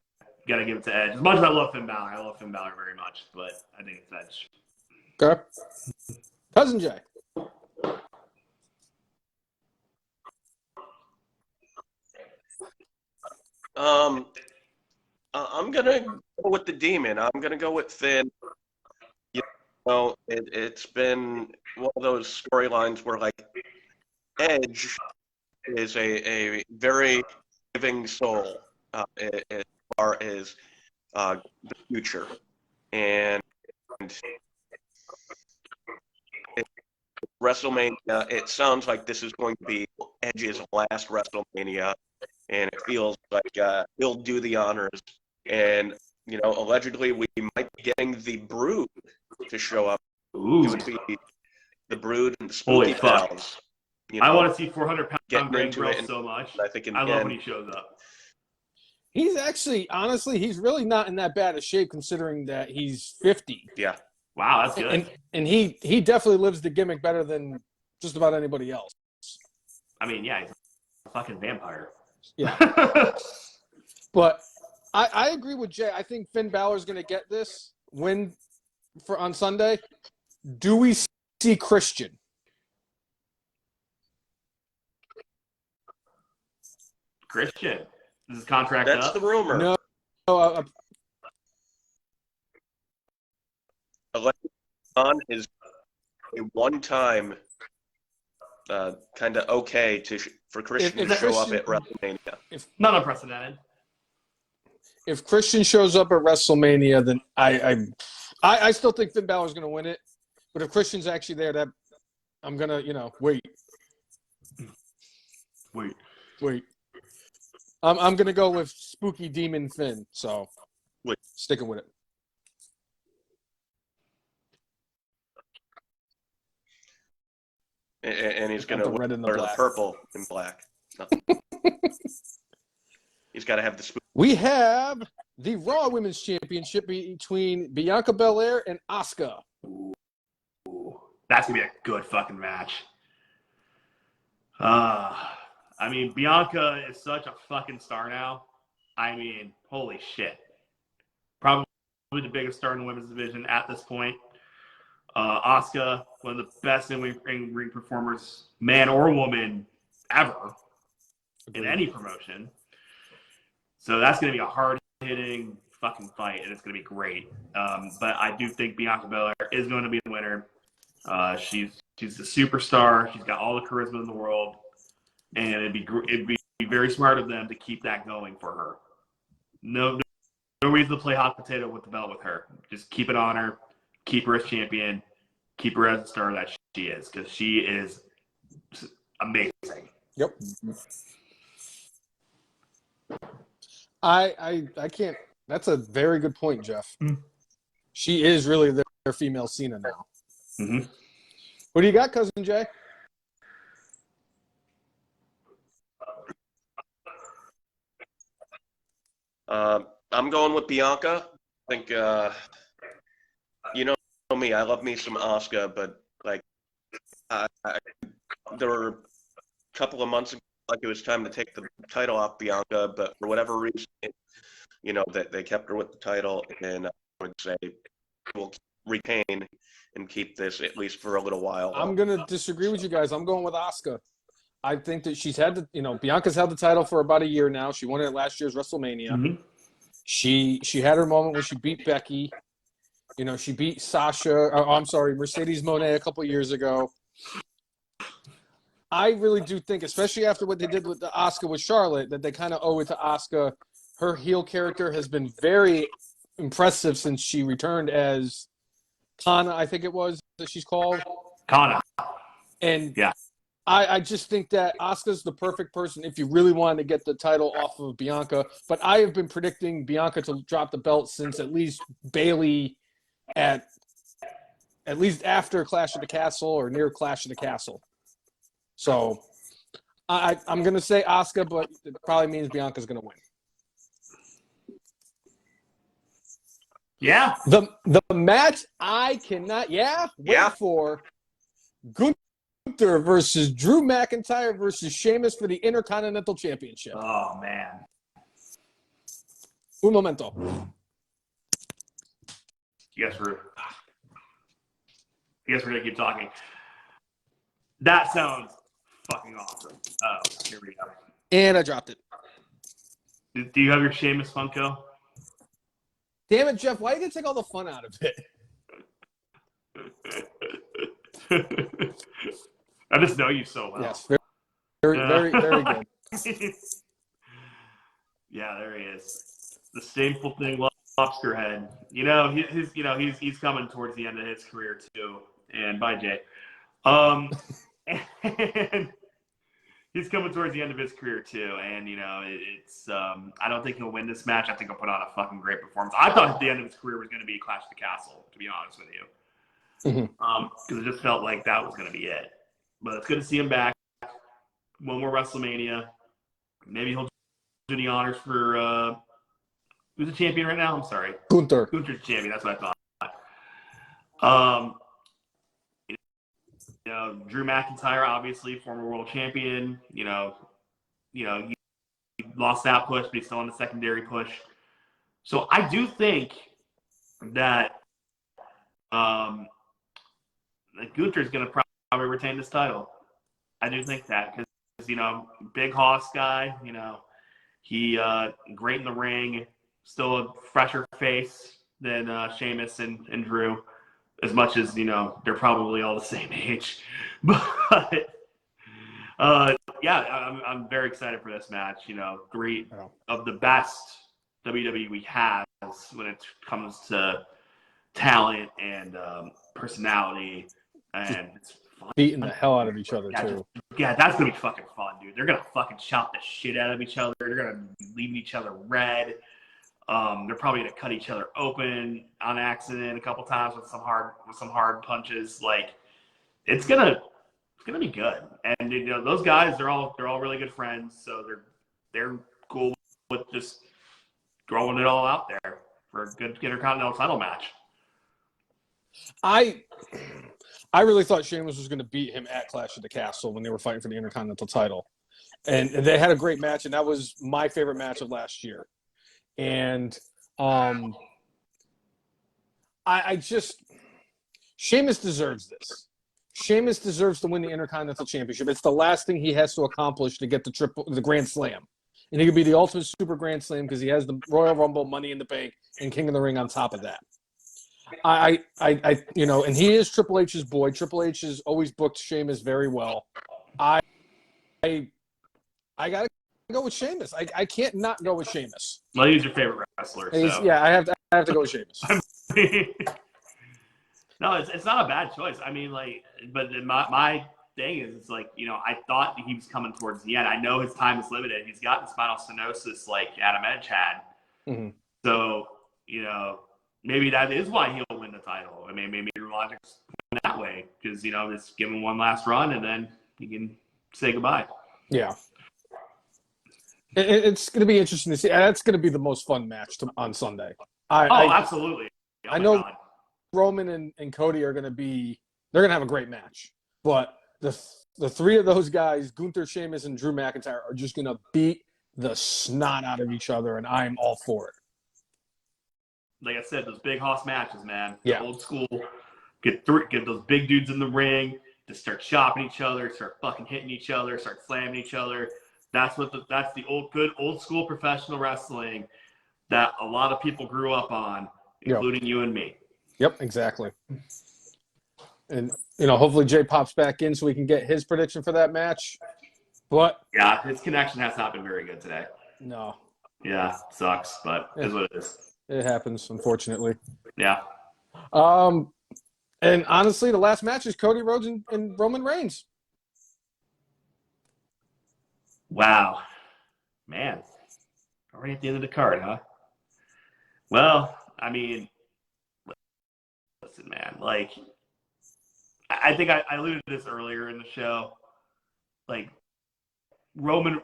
give it to Edge. As much as I love Finn Balor, very much, but I think it's Edge. Okay. Cousin Jay. I'm gonna go with the Demon. I'm gonna go with Finn. know, it's been one of those storylines where, like, Edge is a very giving soul as far as the future. And WrestleMania, it sounds like this is going to be Edge's last WrestleMania, and it feels like he'll do the honors. And, allegedly we might be getting the Brood to show up. Ooh. It would be the Brood and the Holy Spooky fuck. Pals. I want to see 400-pound getting Greg into it, Girl so much. I think I love when he shows up. He's actually, honestly, he's really not in that bad a shape considering that he's 50. Yeah. Wow, that's good. And he definitely lives the gimmick better than just about anybody else. I mean, yeah, he's a fucking vampire. Yeah. But I agree with Jay. I think Finn Balor's going to get this win on Sunday. Do we see Christian? Christian. Is his contract That's up? the rumor. No. John is a one-time kind of okay for Christian to show up at WrestleMania. Not unprecedented. If Christian shows up at WrestleMania, then I still think Finn Balor's going to win it. But if Christian's actually there, that I'm going to, wait. I'm going to go with Spooky Demon Finn, so sticking with it. And he's going to wear the purple and black. He's got to have the spooky. We have the Raw Women's Championship between Bianca Belair and Asuka. Ooh. That's going to be a good fucking match. I mean, Bianca is such a fucking star now. I mean, holy shit. Probably the biggest star in the women's division at this point. Asuka, one of the best in-ring performers, man or woman, ever in any promotion. So that's going to be a hard-hitting fucking fight, and it's going to be great. But I do think Bianca Belair is going to be the winner. She's a superstar. She's got all the charisma in the world. And it'd be very smart of them to keep that going for her. No reason to play hot potato with the belt with her. Just keep it on her. Keep her as champion. Keep her as the star that she is, because she is amazing. Yep. I can't. That's a very good point, Jeff. Mm-hmm. She is really their female Cena now. Mm-hmm. What do you got, Cousin Jay? I'm going with Bianca. I think, you know me, I love me some Asuka, but there were a couple of months ago, it was time to take the title off Bianca, but for whatever reason, that they kept her with the title, and I would say we'll retain and keep this at least for a little while. I'm going to disagree with you guys. I'm going with Asuka. I think that she's had Bianca's held the title for about a year now. She won it at last year's WrestleMania. Mm-hmm. She had her moment when she beat Becky. She beat Mercedes Moné a couple years ago. I really do think, especially after what they did with the Asuka with Charlotte, that they kind of owe it to Asuka. Her heel character has been very impressive since she returned as Kana, I think it was that she's called. Kana. And yeah. I just think that Asuka's the perfect person if you really wanted to get the title off of Bianca. But I have been predicting Bianca to drop the belt since at least Bayley at least after Clash of the Castle or near Clash of the Castle. So I'm going to say Asuka, but it probably means Bianca's going to win. Yeah. The match I cannot wait for Gunther versus Drew McIntyre versus Sheamus for the Intercontinental Championship. Oh, man. Un momento. Yes, we're going to keep talking. That sounds fucking awesome. Oh, here we go. And I dropped it. Do you have your Sheamus Funko? Damn it, Jeff. Why are you going to take all the fun out of it? I just know you so well. Yes, very good. Yeah, there he is. The shameful thing, lobster head. He's coming towards the end of his career too. And bye, Jay. And he's coming towards the end of his career too. And it's I don't think he'll win this match. I think he'll put on a fucking great performance. I thought the end of his career was going to be Clash of the Castle, to be honest with you. Because it just felt like that was going to be it. But it's good to see him back. One more WrestleMania. Maybe he'll do the honors for who's the champion right now? I'm sorry. Gunther's champion. That's what I thought. Drew McIntyre, obviously former world champion. He lost that push, but he's still on the secondary push. So I do think that Gunther's going to probably retain this title. I do think that because big Hoss guy. He great in the ring, still a fresher face than Sheamus and Drew, as much as they're probably all the same age. But I'm very excited for this match. Three of the best WWE has when it comes to talent and personality, and it's fun. Beating the hell out of each other too. That's gonna be fucking fun, dude. They're gonna fucking chop the shit out of each other. They're gonna be leaving each other red. They're probably gonna cut each other open on accident a couple times with some hard punches. Like it's gonna be good. And those guys, they're all really good friends, so they're cool with just throwing it all out there for a good Intercontinental title match. I really thought Sheamus was going to beat him at Clash of the Castle when they were fighting for the Intercontinental title. And they had a great match, and that was my favorite match of last year. And Sheamus deserves this. Sheamus deserves to win the Intercontinental Championship. It's the last thing he has to accomplish to get the Grand Slam. And he could be the ultimate super Grand Slam because he has the Royal Rumble, Money in the Bank, and King of the Ring on top of that. And he is Triple H's boy. Triple H has always booked Sheamus very well. I gotta go with Sheamus. I can't not go with Sheamus. Well, he's your favorite wrestler. So. Yeah, I have to go with Sheamus. No, it's not a bad choice. I mean, but my thing is, it's like, I thought he was coming towards the end. I know his time is limited. He's gotten spinal stenosis like Adam Edge had. Mm-hmm. So, maybe that is why he'll win the title. I mean, maybe your logic's that way because, just give him one last run and then he can say goodbye. Yeah. It's going to be interesting to see. That's going to be the most fun match on Sunday. Absolutely. I know Roman and Cody are going to have a great match. But the three of those guys, Gunther, Sheamus, and Drew McIntyre, are just going to beat the snot out of each other, and I am all for it. Like I said, those big Hoss matches, man. Yeah. Old school. Get those big dudes in the ring, just start chopping each other, start fucking hitting each other, start slamming each other. That's the old school professional wrestling that a lot of people grew up on, including you and me. Yep, exactly. And hopefully Jay pops back in so we can get his prediction for that match. But yeah, his connection has not been very good today. No. Yeah, sucks, but it is what it is. It happens, unfortunately. Yeah. And honestly, the last match is Cody Rhodes and Roman Reigns. Wow. Man. Already at the end of the card, huh? Well, I mean, listen, man. I think I alluded to this earlier in the show. Roman,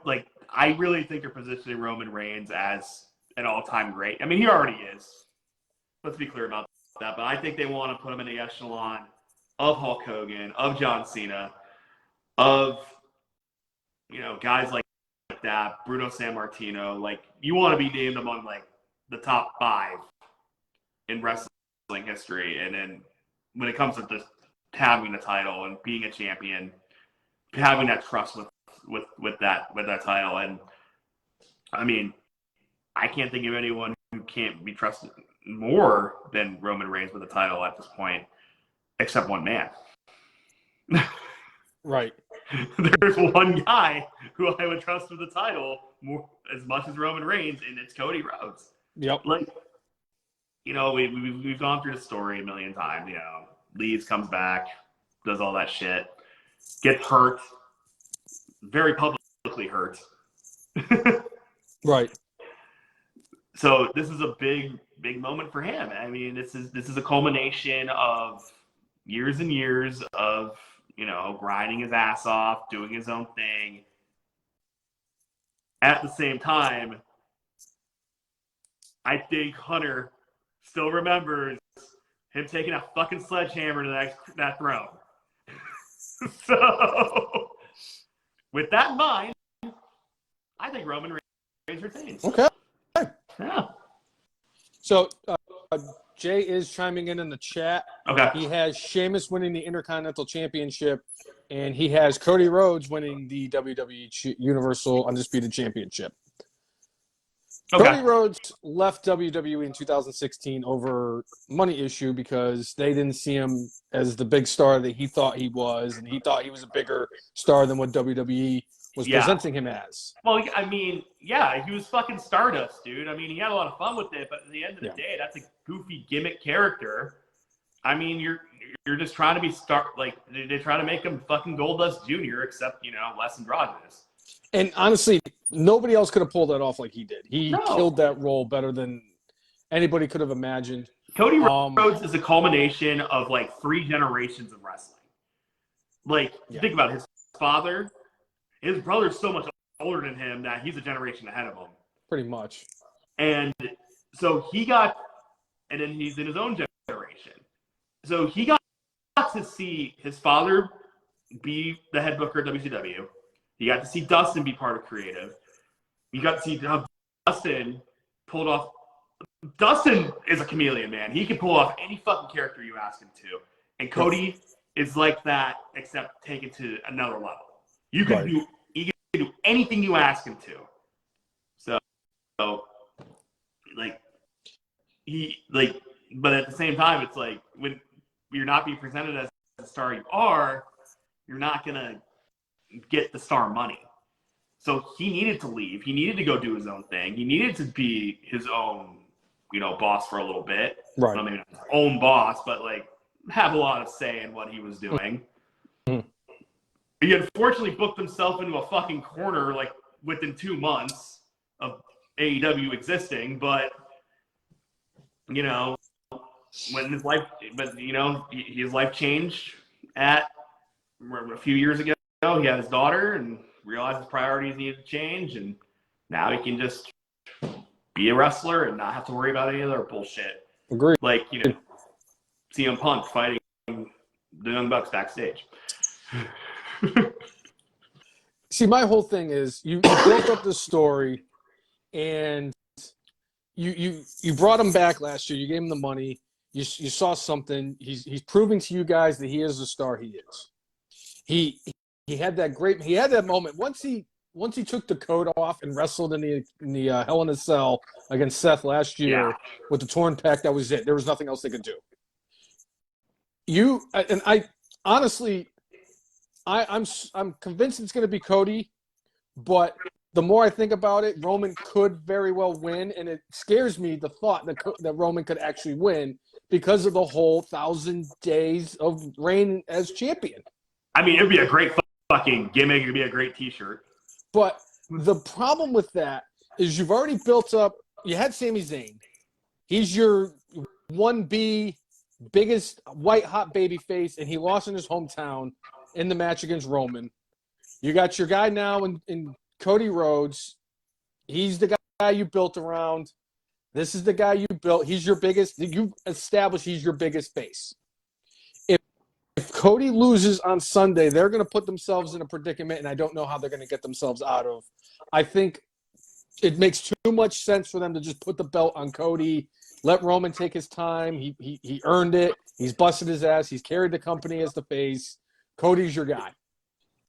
I really think they're positioning Roman Reigns as an all-time great. I mean, he already is. Let's be clear about that. But I think they want to put him in the echelon of Hulk Hogan, of John Cena, of, guys like that, Bruno Sammartino. You want to be named among, the top 5 in wrestling history. And then when it comes to just having the title and being a champion, having that trust with that title. And, I mean, I can't think of anyone who can't be trusted more than Roman Reigns with a title at this point. except one man. Right. There's one guy who I would trust with the title as much as Roman Reigns, and it's Cody Rhodes. Yep. Like, we've gone through the story a million times. Leaves, comes back, does all that shit, gets hurt, very publicly hurt. Right. So this is a big moment for him. I mean, this is a culmination of years and years of grinding his ass off, doing his own thing. At the same time, I think Hunter still remembers him taking a fucking sledgehammer to that throne. So, with that in mind, I think Roman Reigns retains. Okay. Yeah. So, Jay is chiming in the chat. Okay. He has Sheamus winning the Intercontinental Championship, and he has Cody Rhodes winning the WWE Universal Undisputed Championship. Okay. Cody Rhodes left WWE in 2016 over money issue because they didn't see him as the big star that he thought he was, and he thought he was a bigger star than what WWE was presenting him as. Well, I mean, yeah, he was fucking Stardust, dude. I mean, he had a lot of fun with it, but at the end of the day, that's a goofy gimmick character. I mean, you're just trying to be they're trying to make him fucking Goldust Jr., except, less androgynous. And honestly, nobody else could have pulled that off like he did. He killed that role better than anybody could have imagined. Cody Rhodes is a culmination of 3 generations of wrestling. Think about it. His father, his brother's so much older than him that he's a generation ahead of him. Pretty much. And so and then he's in his own generation. So he got to see his father be the head booker at WCW. You got to see Dustin be part of creative. You got to see how Dustin pulled off. Dustin is a chameleon, man. He can pull off any fucking character you ask him to. And Cody is like that, except take it to another level. You can do anything you ask him to. So but at the same time, it's when you're not being presented as the star you are, you're not gonna get the star money. So he needed to leave. He needed to go do his own thing. He needed to be his own, boss for a little bit. Right. Well, maybe not his own boss, but have a lot of say in what he was doing. Mm-hmm. He unfortunately booked himself into a fucking corner within 2 months of AEW existing, but when his life changed a few years ago. He had his daughter and realized his priorities needed to change, and now he can just be a wrestler and not have to worry about any other bullshit. Agreed. CM Punk fighting the Young Bucks backstage. See, my whole thing is you built up this story, and you brought him back last year. You gave him the money. You saw something. He's proving to you guys that he is the star he is. He had that moment once he took the coat off and wrestled in the Hell in a Cell against Seth last year with the torn pec. That was it. There was nothing else they could do. I'm convinced it's going to be Cody, but the more I think about it, Roman could very well win, and it scares me the thought that Roman could actually win because of the whole 1,000 days of reign as champion. I mean, it'd be a great fucking gimmick. It'd be a great T-shirt. But the problem with that is you've already built up. You had Sami Zayn. He's your 1B biggest white hot baby face, and he lost in his hometown in the match against Roman. You got your guy now in Cody Rhodes. He's the guy you built around. This is the guy you built. He's your biggest. You established he's your biggest face. If Cody loses on Sunday, they're going to put themselves in a predicament, and I don't know how they're going to get themselves out of. I think it makes too much sense for them to just put the belt on Cody, let Roman take his time. He earned it. He's busted his ass. He's carried the company as the face. Cody's your guy.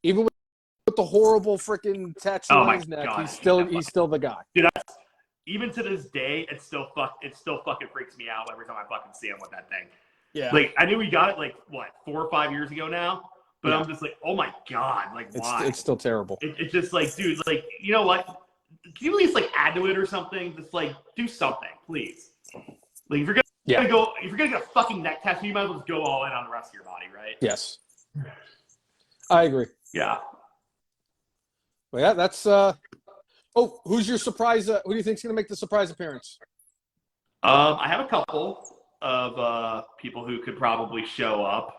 Even with the horrible freaking tattoo on his neck, he's still the guy. Dude, even to this day, it still fucking freaks me out every time I fucking see him with that thing. Yeah. Like, I knew we got it, like, 4 or 5 years ago now? But I'm just like, oh, my God. Like, why? It's still terrible. It's just like, dude, like, you know what? Can you at least, like, add to it or something? Just, like, do something, please. Like, if you're gonna get a fucking neck tattoo, you might as well just go all in on the rest of your body, right? Yes. I agree. Yeah. Well, yeah, that's who's your surprise? Who do you think's going to make the surprise appearance? I have a couple of people who could probably show up.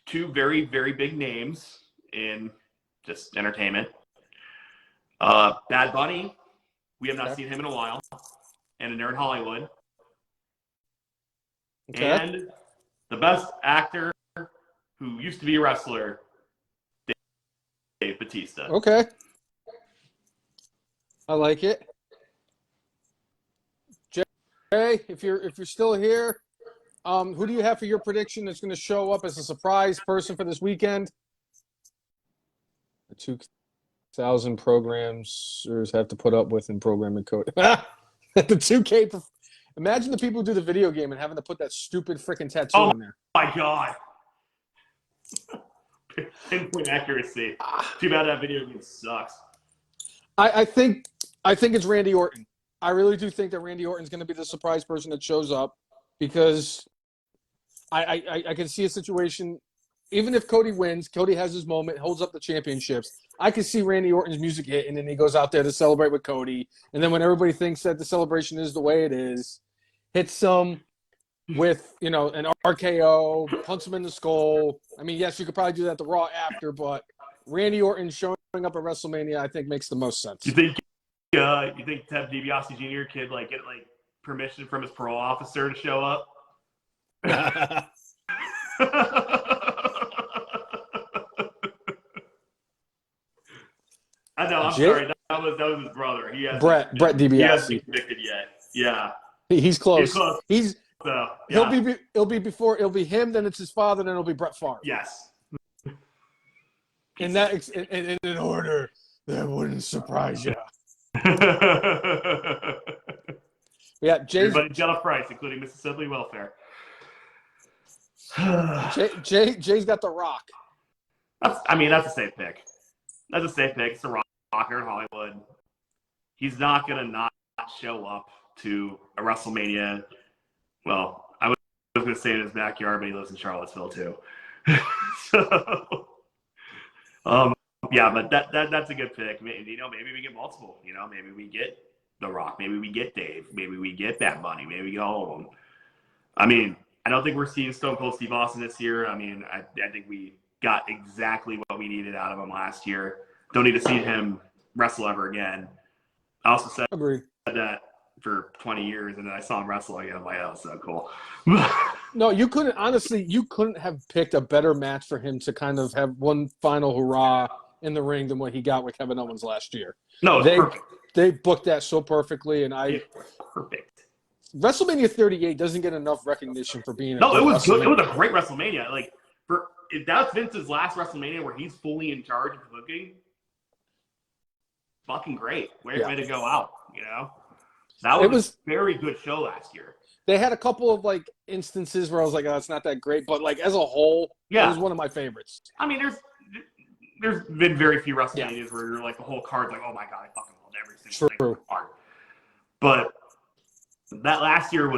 Two very, very big names in just entertainment. Bad Bunny, we have not seen him in a while, and they're in Hollywood. Okay. And the best actor who used to be a wrestler, Dave Bautista. Okay. I like it. Jay, if you're still here, who do you have for your prediction that's going to show up as a surprise person for this weekend? The 2,000 programmers have to put up with in programming code. The 2K. Imagine the people who do the video game and having to put that stupid freaking tattoo in there. Oh my God. Pinpoint accuracy. Too bad that video game sucks. I think it's Randy Orton. I really do think that Randy Orton's going to be the surprise person that shows up because I can see a situation. Even if Cody wins, Cody has his moment, holds up the championships. I can see Randy Orton's music hit, and then he goes out there to celebrate with Cody. And then when everybody thinks that the celebration is the way it is, hits some with, an RKO, punch him in the skull. I mean, yes, you could probably do that the Raw after, but Randy Orton showing up at WrestleMania, I think, makes the most sense. You think Ted DiBiase Jr. could get permission from his parole officer to show up? I know. I'm sorry. That was his brother. Brett DiBiase. He hasn't been convicted yet. Yeah. He's close. So, yeah. It'll be him, then it's his father, then it'll be Brett Favre. Yes. In an order that wouldn't surprise you. Yeah, Everybody's got a price, including Mississippi welfare. Jay's got The Rock. That's a safe pick. That's a safe pick. It's a rocker in Hollywood. He's not going to not show up to a WrestleMania. Well, I was going to say in his backyard, but he lives in Charlottesville too. So, yeah, but that's a good pick. Maybe we get multiple. Maybe we get The Rock. Maybe we get Dave. Maybe we get Bad Bunny. Maybe we get all of them. I mean, I don't think we're seeing Stone Cold Steve Austin this year. I mean, I think we got exactly what we needed out of him last year. Don't need to see him wrestle ever again. I also said that for 20 years, and then I saw him wrestle again. I'm like, oh, so cool. No, you couldn't have picked a better match for him to kind of have one final hurrah in the ring than what he got with Kevin Owens last year. No, it's perfect. They booked that so perfectly, and perfect. WrestleMania 38 doesn't get enough recognition for being. It was good. It was a great WrestleMania. If that's Vince's last WrestleMania where he's fully in charge of booking, fucking great. Way to go out. That was a very good show last year. They had a couple of instances where I was like, oh, it's not that great, but as a whole, it was one of my favorites. I mean, there's been very few WrestleManias where you're the whole card's like, oh my God, I fucking love every single thing. Card. But that last year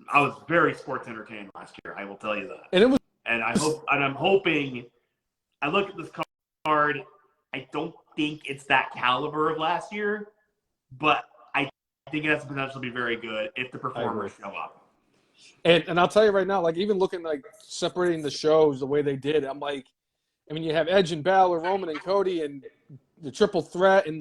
I was very sports entertained last year. I will tell you that. And I'm hoping. I look at this card. I don't think it's that caliber of last year, but I think it has the potential to be very good if the performers show up. And I'll tell you right now, even looking separating the shows the way they did, I'm you have Edge and Balor, Roman and Cody, and the triple threat, and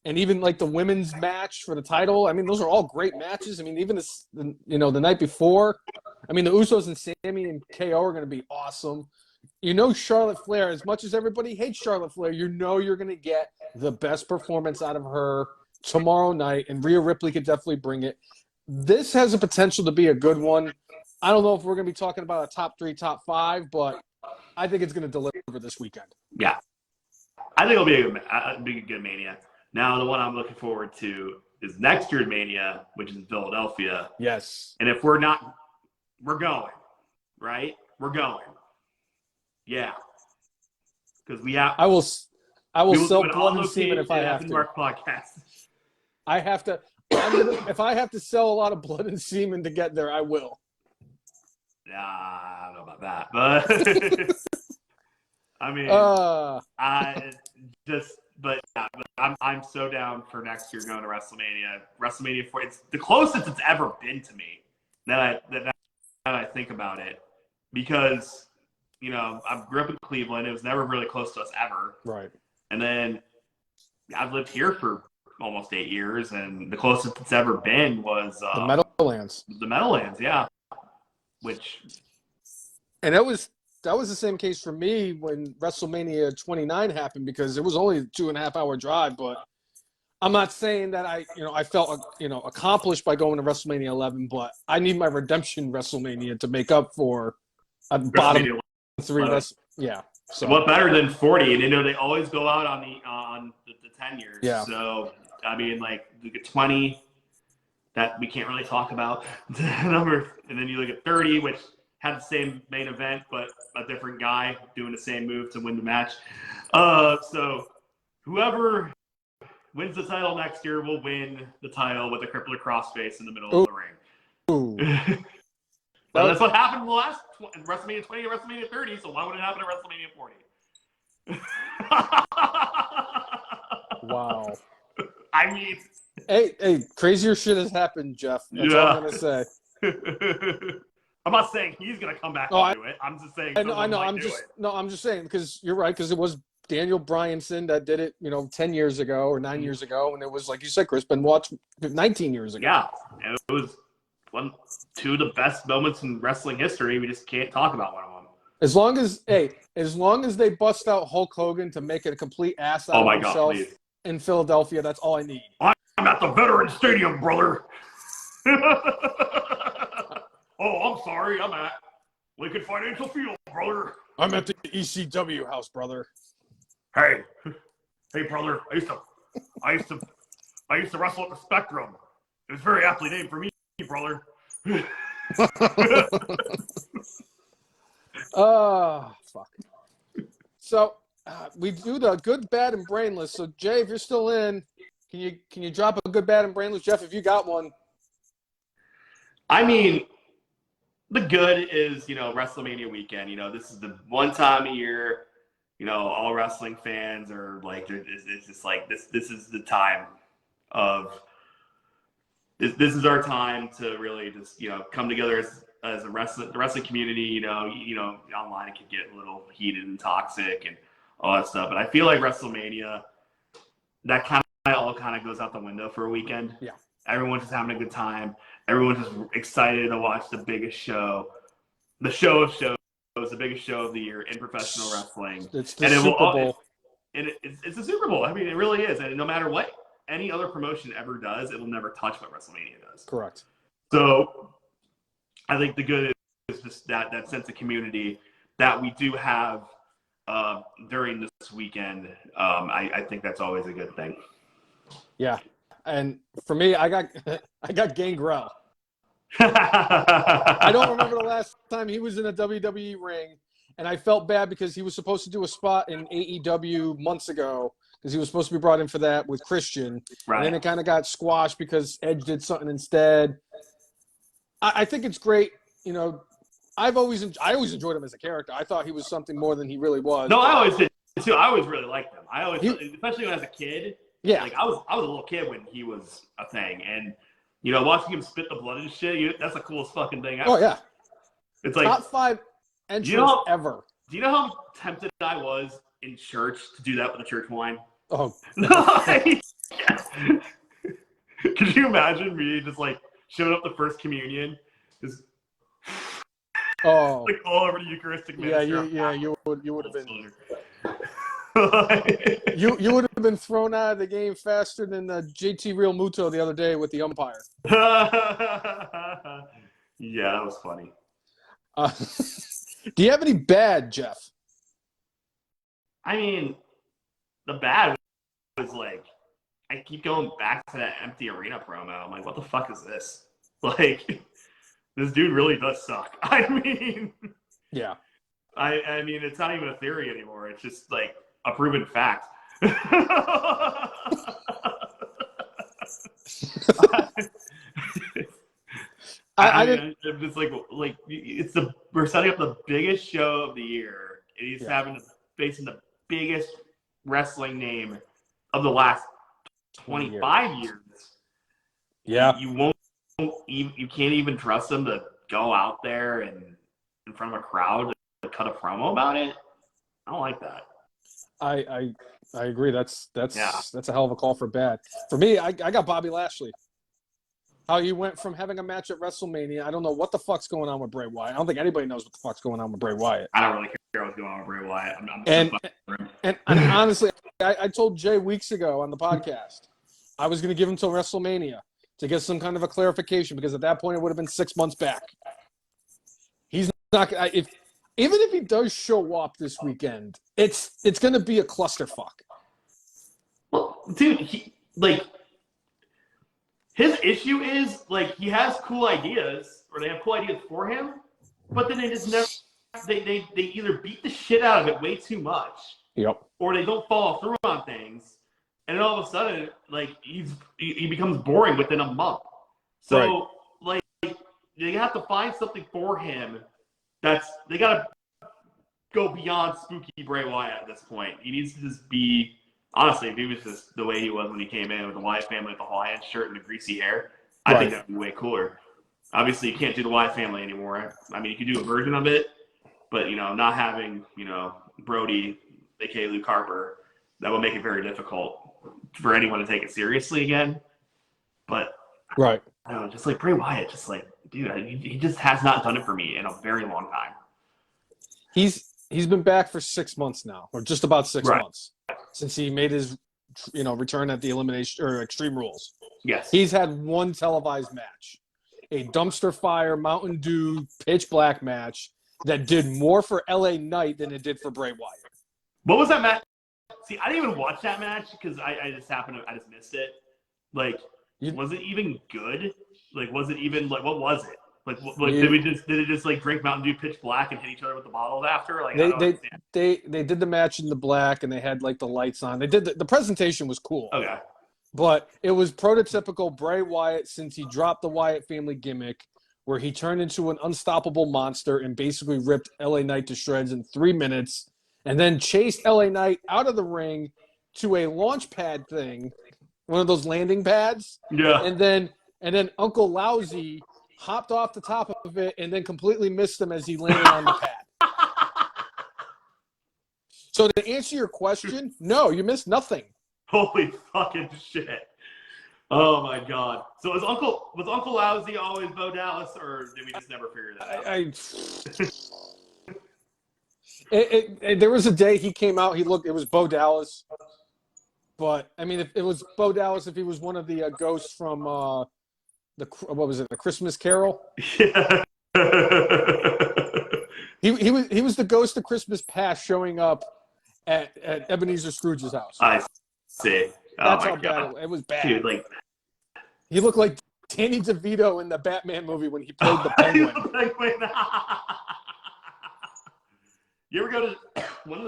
even the women's match for the title. I mean, those are all great matches. I mean, even the night before. I mean, the Usos and Sami and KO are going to be awesome. Charlotte Flair, as much as everybody hates Charlotte Flair, you're going to get the best performance out of her tomorrow night, and Rhea Ripley could definitely bring it. This has a potential to be a good one. I don't know if we're going to be talking about a top 3, top 5, but I think it's going to deliver this weekend. Yeah. I think it'll be a good Mania. Now, the one I'm looking forward to is next year's Mania, which is in Philadelphia. Yes. And if we're not, we're going, right? We're going. Yeah. Because we have. I will sell do an blood and semen if I have to. Mark podcast. I have to. If I have to sell a lot of blood and semen to get there, I will. I don't know about that, but I mean, but I'm so down for next year going to WrestleMania. WrestleMania 4, it's the closest it's ever been to me that I think about it, because I grew up in Cleveland. It was never really close to us ever. Right. And then I've lived here for almost 8 years, and the closest it's ever been was the Meadowlands. The Meadowlands, yeah. And that was the same case for me when WrestleMania 29 happened, because it was only a 2.5 hour drive. But I'm not saying that I felt accomplished by going to WrestleMania 11, but I need my redemption WrestleMania to make up for a bottom 3. Yeah. So what better than 40? And they always go out on the 10 years. Yeah. So I mean, like, look at 20, that we can't really talk about the number, and then you look at 30, which had the same main event, but a different guy doing the same move to win the match. So whoever wins the title next year will win the title with a crippler crossface in the middle of the ring. Ooh. Well, that's what happened in the last WrestleMania 20 and WrestleMania 30, so why would it happen at WrestleMania 40? Wow. I mean... Hey, crazier shit has happened, Jeff. That's all I'm going to say. I'm not saying he's going to come back and do it. I'm just saying I know. I'm just saying, because you're right, because it was Daniel Bryanson that did it, 10 years ago or 9 years ago, and it was, like you said, Chris Benoit 19 years ago. Yeah, and it was two of the best moments in wrestling history. We just can't talk about one of them. As long as they bust out Hulk Hogan to make it a complete ass out of himself in Philadelphia, that's all I need. I'm at the Veterans Stadium, brother. Oh, I'm sorry. I'm at Lincoln Financial Field, brother. I'm at the ECW house, brother. Hey, brother. I used to wrestle at the Spectrum. It was very aptly named for me, brother. Oh, fuck. So we do the good, bad, and brainless. So Jay, if you're still in, can you drop a good, bad, and brainless? Jeff, if you got one. I mean, the good is, WrestleMania weekend. This is the one time a year, all wrestling fans are like, it's just like this is the time of this is our time to really just come together as the wrestling community. Online it can get a little heated and toxic and all that stuff, but I feel like WrestleMania, that all goes out the window for a weekend. Yeah, everyone's just having a good time. Everyone's just excited to watch the biggest show, the show of shows, the biggest show of the year in professional wrestling. It's the Super Bowl. It's a Super Bowl. I mean, it really is. And no matter what any other promotion ever does, it will never touch what WrestleMania does. Correct. So I think the good is just that sense of community that we do have during this weekend. I think that's always a good thing. Yeah. And for me, I got Gangrel. I I don't remember the last time he was in a WWE ring, and I felt bad because he was supposed to do a spot in AEW months ago because he was supposed to be brought in for that with Christian. Right. And then it kind of got squashed because Edge did something instead. I think it's great. I always enjoyed him as a character. I thought he was something more than he really was. No, I always did too. I always really liked him. Especially when I was a kid. Yeah. Like I was a little kid when he was a thing, and watching him spit the blood and shit, that's the coolest fucking thing ever. Oh yeah. It's like top 5 entrance ever. Do you know how tempted I was in church to do that with the church wine? Oh. Could you imagine me just like showing up the first communion, just like all over the Eucharistic ministry? Yeah, you would have been. you would have been thrown out of the game faster than JT Real Muto the other day with the umpire. Yeah, that was funny. Do you have any bad, Jeff? I mean, the bad was like, I keep going back to that empty arena promo. I'm like, what the fuck is this? Like, this dude really does suck. I mean, Yeah. I mean, it's not even a theory anymore. It's just like a proven fact. I'm just like we're setting up the biggest show of the year, and he's facing the biggest wrestling name of the last 25 years. Yeah, you can't even trust him to go out there and in front of a crowd to cut a promo about it. I don't like that. I agree. That's a hell of a call for bad. For me, I got Bobby Lashley. How he went from having a match at WrestleMania. I don't know what the fuck's going on with Bray Wyatt. I don't think anybody knows what the fuck's going on with Bray Wyatt. I don't really care what's going on with Bray Wyatt. And honestly, I told Jay weeks ago on the podcast, I was going to give him till WrestleMania to get some kind of a clarification, because at that point it would have been 6 months back. He's not. Even if he does show up this weekend, it's going to be a clusterfuck. Well, dude, his issue is, like, he has cool ideas, or they have cool ideas for him, but then they just never they either beat the shit out of it way too much, or they don't follow through on things, and then all of a sudden, like, he becomes boring within a month. So, like, they have to find something for him they got to go beyond spooky Bray Wyatt at this point. He needs to just be. Honestly, if he was just the way he was when he came in with the Wyatt family with the Hawaiian shirt and the greasy hair, I think that would be way cooler. Obviously, you can't do the Wyatt family anymore. I mean, you could do a version of it, but, not having, Brody, a.k.a. Luke Harper, that will make it very difficult for anyone to take it seriously again. But, I don't know, just like Bray Wyatt, just like, dude, he just has not done it for me in a very long time. He's been back for 6 months now, or just about 6 months. Since he made his, return at the Elimination or Extreme Rules. Yes. He's had one televised match, a dumpster fire, Mountain Dew, pitch black match that did more for LA Knight than it did for Bray Wyatt. What was that match? See, I didn't even watch that match because I just missed it. Like, was it even good? Like, was it even, like, what was it? Like did it just like drink Mountain Dew pitch black and hit each other with the bottles after? Like, they did the match in the black and they had like the lights on. They did the presentation was cool. Okay. But it was prototypical Bray Wyatt since he dropped the Wyatt family gimmick, where he turned into an unstoppable monster and basically ripped LA Knight to shreds in 3 minutes, and then chased LA Knight out of the ring to a launch pad thing, one of those landing pads. Yeah. And then Uncle Lousy hopped off the top of it and then completely missed him as he landed on the pad. So to answer your question, no, you missed nothing. Holy fucking shit. Oh my god. So was Uncle Lousy always Bo Dallas, or did we just never figure that out? There was a day he came out, it was Bo Dallas. But, I mean, if it was Bo Dallas, if he was one of the ghosts from the Christmas Carol? Yeah. He was the ghost of Christmas Past showing up at Ebenezer Scrooge's house. I see. That's how bad it was. Bad. Dude, like, he looked like Danny DeVito in the Batman movie when he played the Penguin. You ever go to one of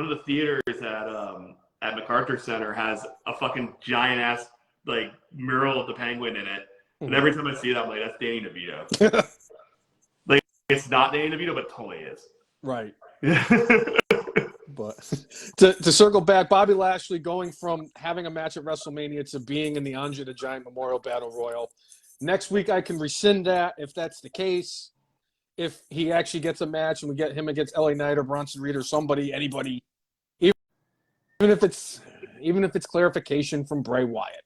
the theaters at MacArthur Center has a fucking giant ass like mural of the Penguin in it, and every time I see that, I'm like, that's Danny DeVito. Like, it's not Danny DeVito, but it totally is. Right. But to circle back, Bobby Lashley going from having a match at WrestleMania to being in the Andre the Giant Memorial Battle Royal. Next week, I can rescind that if that's the case. If he actually gets a match and we get him against LA Knight or Bronson Reed or anybody, even if it's clarification from Bray Wyatt.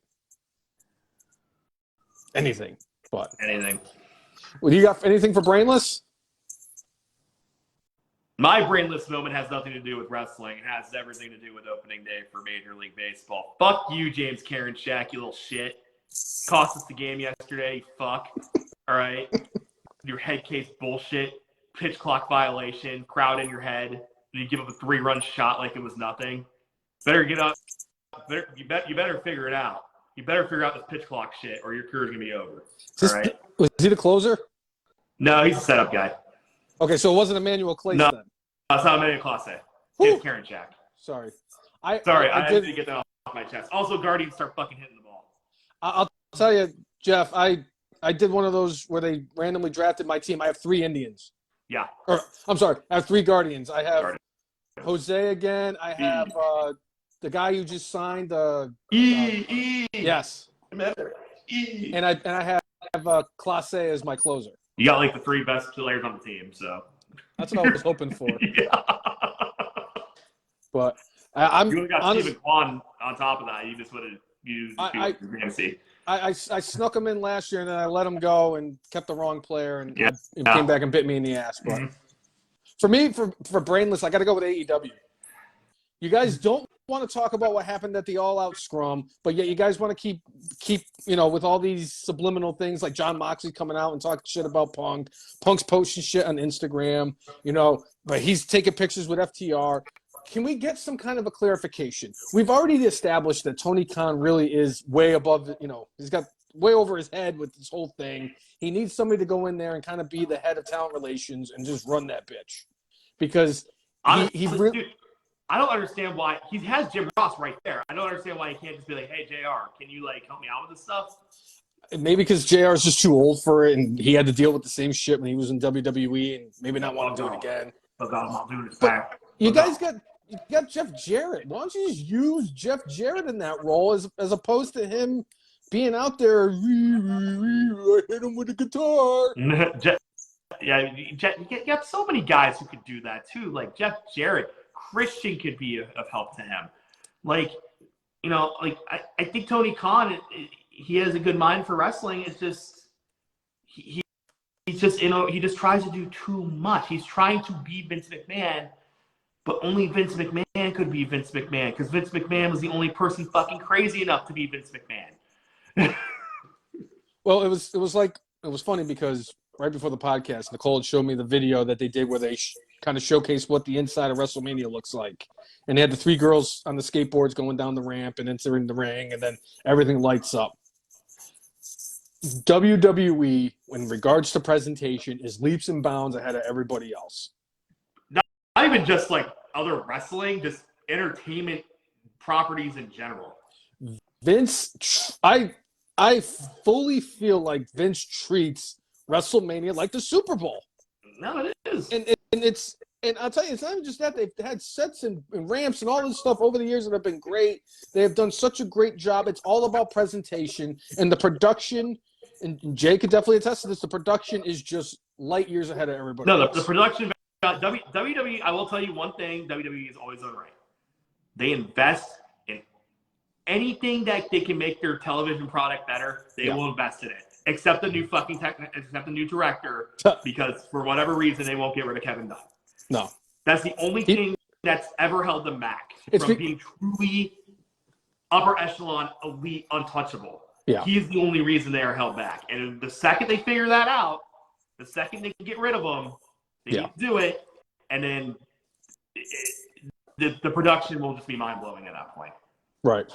Anything. Well, do you got anything for Brainless? My brainless moment has nothing to do with wrestling. It has everything to do with opening day for Major League Baseball. Fuck you, James Karinchak, you little shit. Cost us the game yesterday, fuck. All right? Your head case bullshit, pitch clock violation, crowd in your head, and you give up a 3-run shot like it was nothing. Better get up You better figure it out. You better figure out this pitch clock shit, or your career's gonna be over. All right. Was he the closer? No, he's a setup guy. Okay, so it wasn't Emmanuel Clace then. No, it's not Emmanuel Clase. It's Karen Jack. Sorry. I did get that off my chest. Also, Guardians start fucking hitting the ball. I'll tell you, Jeff, I did one of those where they randomly drafted my team. I have 3 Indians. Yeah. Or I'm sorry, I have 3 Guardians. I have Jose again. I have the guy you just signed. Yes. E. And I have Clase as my closer. You got like the 3 best players on the team, so that's what I was hoping for. Yeah. But I'm you would have got Stephen Kwan on top of that. You just would have used fantasy. I snuck him in last year and then I let him go and kept the wrong player and came back and bit me in the ass. But for me, for Brainless, I got to go with AEW. You guys don't want to talk about what happened at the All Out Scrum, but yet you guys want to keep with all these subliminal things like John Moxley coming out and talking shit about Punk. Punk's posting shit on Instagram, but he's taking pictures with FTR. Can we get some kind of a clarification? We've already established that Tony Khan really is way above, he's got way over his head with this whole thing. He needs somebody to go in there and kind of be the head of talent relations and just run that bitch. Because he really... Dude, I don't understand why. He has Jim Ross right there. I don't understand why he can't just be like, hey, JR, can you, help me out with this stuff? Maybe because JR is just too old for it and he had to deal with the same shit when he was in WWE and maybe not want to do it again. But I'm not doing it back. You guys got Jeff Jarrett. Why don't you just use Jeff Jarrett in that role as opposed to him being out there, I hit him with a guitar. You got so many guys who could do that too. Like Jeff Jarrett, Christian could be of help to him. I think Tony Khan, he has a good mind for wrestling. It's just he just tries to do too much. He's trying to be Vince McMahon. But only Vince McMahon could be Vince McMahon because Vince McMahon was the only person fucking crazy enough to be Vince McMahon. Well, it was funny because right before the podcast, Nicole had showed me the video that they did where they kind of showcased what the inside of WrestleMania looks like. And they had the 3 girls on the skateboards going down the ramp and entering the ring, and then everything lights up. WWE, in regards to presentation, is leaps and bounds ahead of everybody else. Not even just other wrestling, just entertainment properties in general. Vince, I fully feel like Vince treats WrestleMania like the Super Bowl. No, it is. And I'll tell you, it's not even just that. They've had sets and ramps and all this stuff over the years that have been great. They have done such a great job. It's all about presentation and the production. And Jay could definitely attest to this. The production is just light years ahead of everybody else. The production. WWE, I will tell you one thing, WWE is always done right. They invest in anything that they can make their television product better, they will invest in it. Except the new except the new director, because for whatever reason they won't get rid of Kevin Dunn. No. That's the only thing that's ever held them back from being truly upper echelon, elite, untouchable. Yeah. He's the only reason they are held back. And the second they figure that out, the second they can get rid of him, they need to do it, and then the production will just be mind-blowing at that point. Right.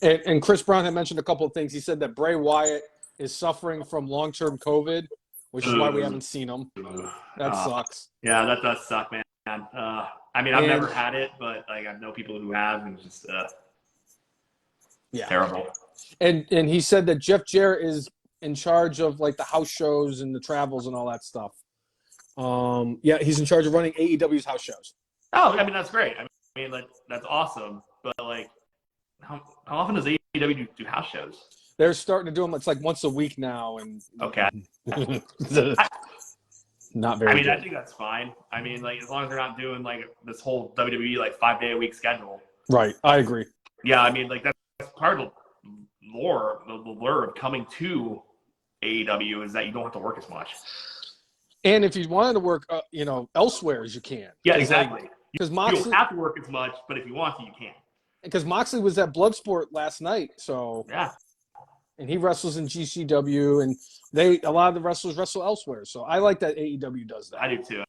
And Chris Brown had mentioned a couple of things. He said that Bray Wyatt is suffering from long-term COVID, which is why we haven't seen him. That sucks. Yeah, that does suck, man. I've never had it, but I know people who have, and it's just terrible. And he said that Jeff Jarrett is in charge of the house shows and the travels and all that stuff. He's in charge of running AEW's house shows. Oh, that's great. That's awesome. But how often does AEW do house shows? They're starting to do them. It's once a week now, and okay, not very. Good. I think that's fine. As long as they're not doing this whole WWE 5-day-a-week schedule. Right, I agree. Yeah, that's part of the lure of coming to AEW is that you don't have to work as much. And if you wanted to work, elsewhere as you can. Yeah, exactly. Because you don't have to work as much, but if you want to, you can. Because Moxley was at Bloodsport last night, so yeah. And he wrestles in GCW, and a lot of the wrestlers wrestle elsewhere. So I like that AEW does that. I do too.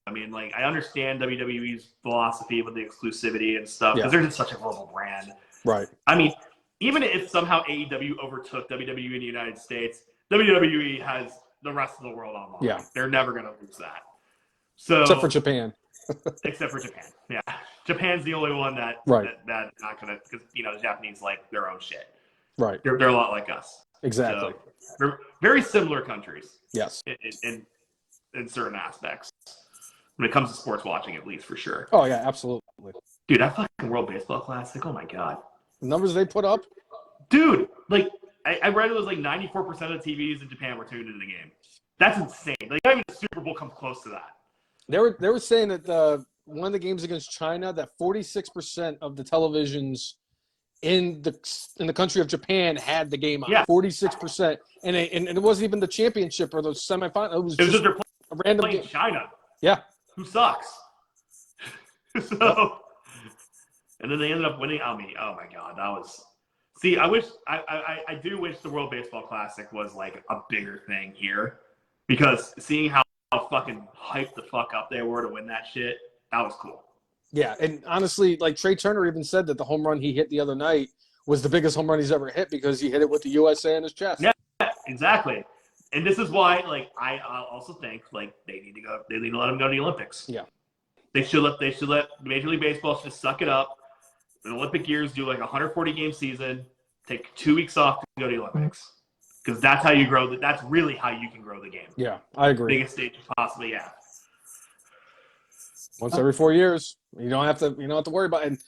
I understand WWE's philosophy with the exclusivity and stuff because they're just such a global brand. Right. I mean, even if somehow AEW overtook WWE in the United States, WWE has the rest of the world online. Yeah. They're never going to lose that. So Except for Japan. Except for Japan. Yeah. Japan's the only one that's not going to, because, the Japanese like their own shit. Right. They're a lot like us. Exactly. So, they're very similar countries. Yes. In certain aspects. When it comes to sports watching, at least, for sure. Oh, yeah, absolutely. Dude, that fucking World Baseball Classic, oh my God. The numbers they put up? Dude, like, I read it was like 94% of the TVs in Japan were tuned into the game. That's insane. Like, not even the Super Bowl comes close to that. They were saying that one of the games against China, that 46% of the televisions in the country of Japan had the game on. Yeah. 46%. And it wasn't even the championship or the semifinal. It was just they're a random playing game. China. Yeah. Who sucks. So, and then they ended up winning. I mean, oh my God, that was. See, I do wish the World Baseball Classic was like a bigger thing here, because seeing how fucking hyped the fuck up they were to win that shit, that was cool. Yeah, and honestly, like Trey Turner even said that the home run he hit the other night was the biggest home run he's ever hit because he hit it with the USA in his chest. Yeah, exactly. And this is why, like, I also think like they need to let him go to the Olympics. Yeah. They should let Major League Baseball just suck it up. The Olympic years, do like a 140 game season, take 2 weeks off to go to the Olympics, because that's how you grow. That's really how you can grow the game. Yeah, I agree. Biggest stage possibly, yeah. Once every 4 years, you don't have to worry about it. And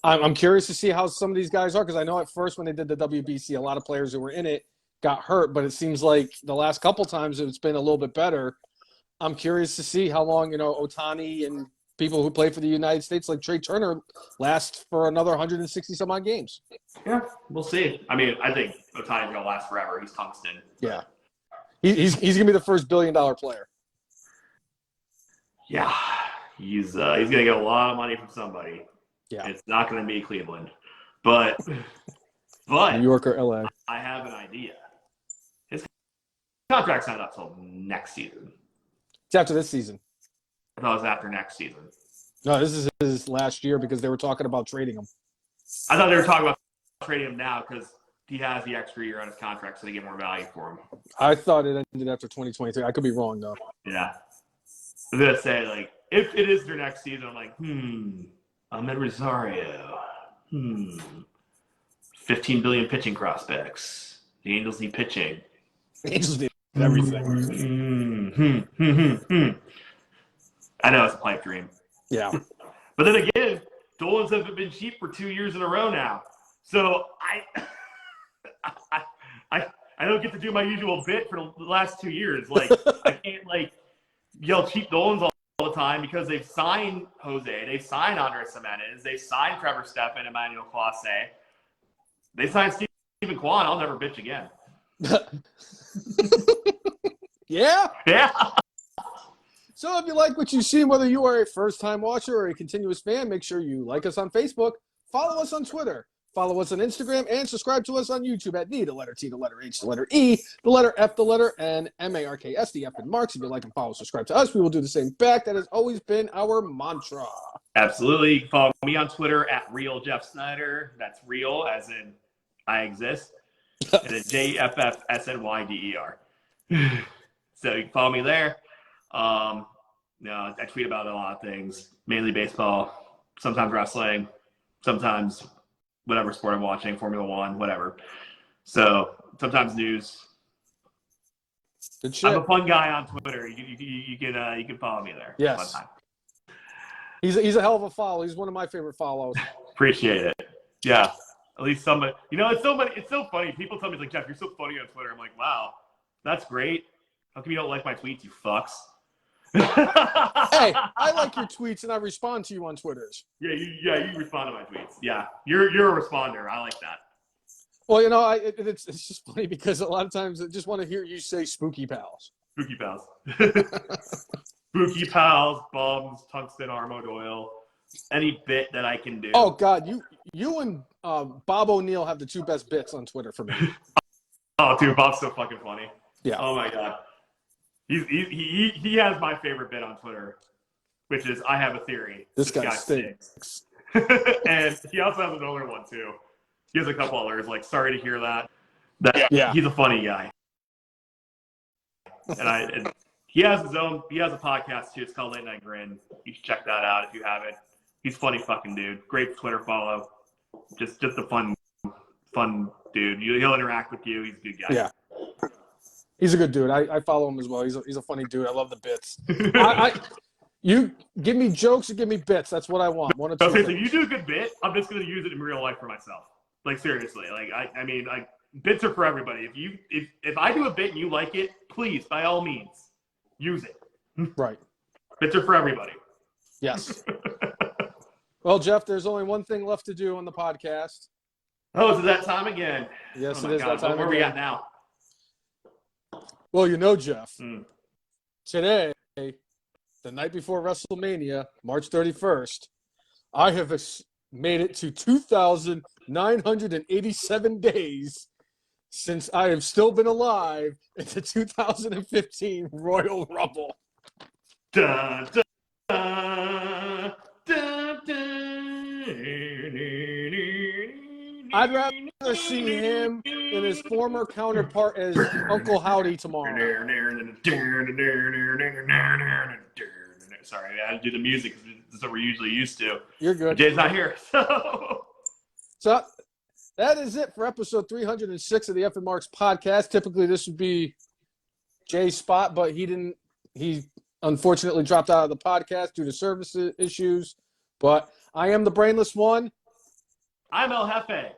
I'm curious to see how some of these guys are, because I know at first when they did the WBC, a lot of players who were in it got hurt, but it seems like the last couple times it's been a little bit better. I'm curious to see how long Ohtani and people who play for the United States, like Trey Turner, last for another 160 some odd games. Yeah, we'll see. I mean, I think Ohtani's gonna last forever. He's tungsten. Yeah, he's gonna be the first $1 billion player. Yeah, he's gonna get a lot of money from somebody. Yeah, it's not gonna be Cleveland, but New York or LA. I have an idea. His contract's not up till next season. It's after this season. I thought it was after next season. No, this is his last year because they were talking about trading him. I thought they were talking about trading him now because he has the extra year on his contract, so they get more value for him. I thought it ended after 2023. I could be wrong, though. Yeah. I was going to say, like, if it is their next season, I'm like, Ahmed Rosario. 15 billion pitching prospects. The Angels need pitching. The Angels need everything. I know it's a pipe dream. Yeah. But then again, Dolans haven't been cheap for 2 years in a row now. So I don't get to do my usual bit for the last 2 years. Like, I can't, like, yell cheap Dolans all the time because they've signed Jose. They've signed Andres Gimenez. They've signed Trevor Stephan, Emmanuel Clase. They signed Stephen Kwan. I'll never bitch again. Yeah? Yeah. So if you like what you see, whether you are a first-time watcher or a continuous fan, make sure you like us on Facebook, follow us on Twitter, follow us on Instagram, and subscribe to us on YouTube at the letter T, the letter H, the letter E, the letter F, the letter N, MARKS, the F and Marks. If you like and follow, subscribe to us. We will do the same back. That has always been our mantra. Absolutely. You can follow me on Twitter at Real Jeff Snyder. That's real, as in I exist. And then JFFSNYDER. So you can follow me there. I tweet about a lot of things, mainly baseball, sometimes wrestling, sometimes whatever sport I'm watching, Formula One, whatever. So sometimes news. Good shit. I'm a fun guy on Twitter. You can follow me there. Yes. Fun time. He's a hell of a follow. He's one of my favorite follows. Appreciate it. Yeah. At least somebody. It's so funny. People tell me, like, Jeff, you're so funny on Twitter. I'm like, wow, that's great. How come you don't like my tweets, you fucks? Hey, I like your tweets and I respond to you on Twitters. Yeah, you respond to my tweets. Yeah, you're a responder. I like that. Well, it's just funny because a lot of times I just want to hear you say spooky pals. Spooky pals. Spooky pals, bums, tungsten armor oil, any bit that I can do. Oh God, you and Bob O'Neill have the two best bits on Twitter for me. Oh, dude, Bob's so fucking funny. Yeah. Oh my God. He has my favorite bit on Twitter, which is I have a theory. This guy stinks. And he also has another one too. He has a couple others. Like, sorry to hear that. Yeah. He's a funny guy. And he has a podcast too. It's called Late Night Grin. You should check that out if you haven't. He's a funny fucking dude. Great Twitter follow. Just a fun dude. He'll interact with you. He's a good guy. Yeah. He's a good dude. I follow him as well. He's a funny dude. I love the bits. You give me jokes and give me bits. That's what I want. One or two. If you do a good bit, I'm just gonna use it in real life for myself. Like, seriously. Like, I mean, bits are for everybody. If I do a bit and you like it, please, by all means, use it. Right. Bits are for everybody. Yes. Well, Jeff, there's only one thing left to do on the podcast. Oh, is it that time again? Yes, oh it is that time Where again. we at now? Well, you know, Jeff, today, the night before WrestleMania, March 31st, I have made it to 2,987 days since I have still been alive in the 2015 Royal Rumble. Dun, dun, dun, dun, dun. I'd rather see him than his former counterpart as Uncle Howdy tomorrow. Sorry, I had to do the music because that's what we're usually used to. You're good. But Jay's not here, so. So that is it for episode 306 of the F and Marks podcast. Typically, this would be Jay's spot, but he unfortunately dropped out of the podcast due to service issues. But I am the brainless one. I'm El Jefe.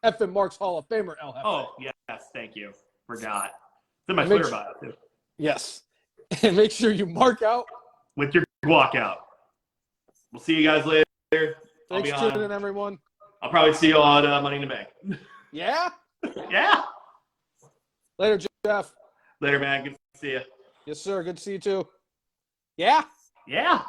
F and Marks Hall of Famer El Jefe. Oh, yes, thank you. Forgot. It's in my Twitter bio, too. Yes. And make sure you mark out with your walkout. We'll see you guys later. Thanks for tuning in, everyone. I'll probably see you on Money in the Bank. Yeah? Yeah. Later, Jeff. Later, man. Good to see you. Yes, sir. Good to see you, too. Yeah? Yeah.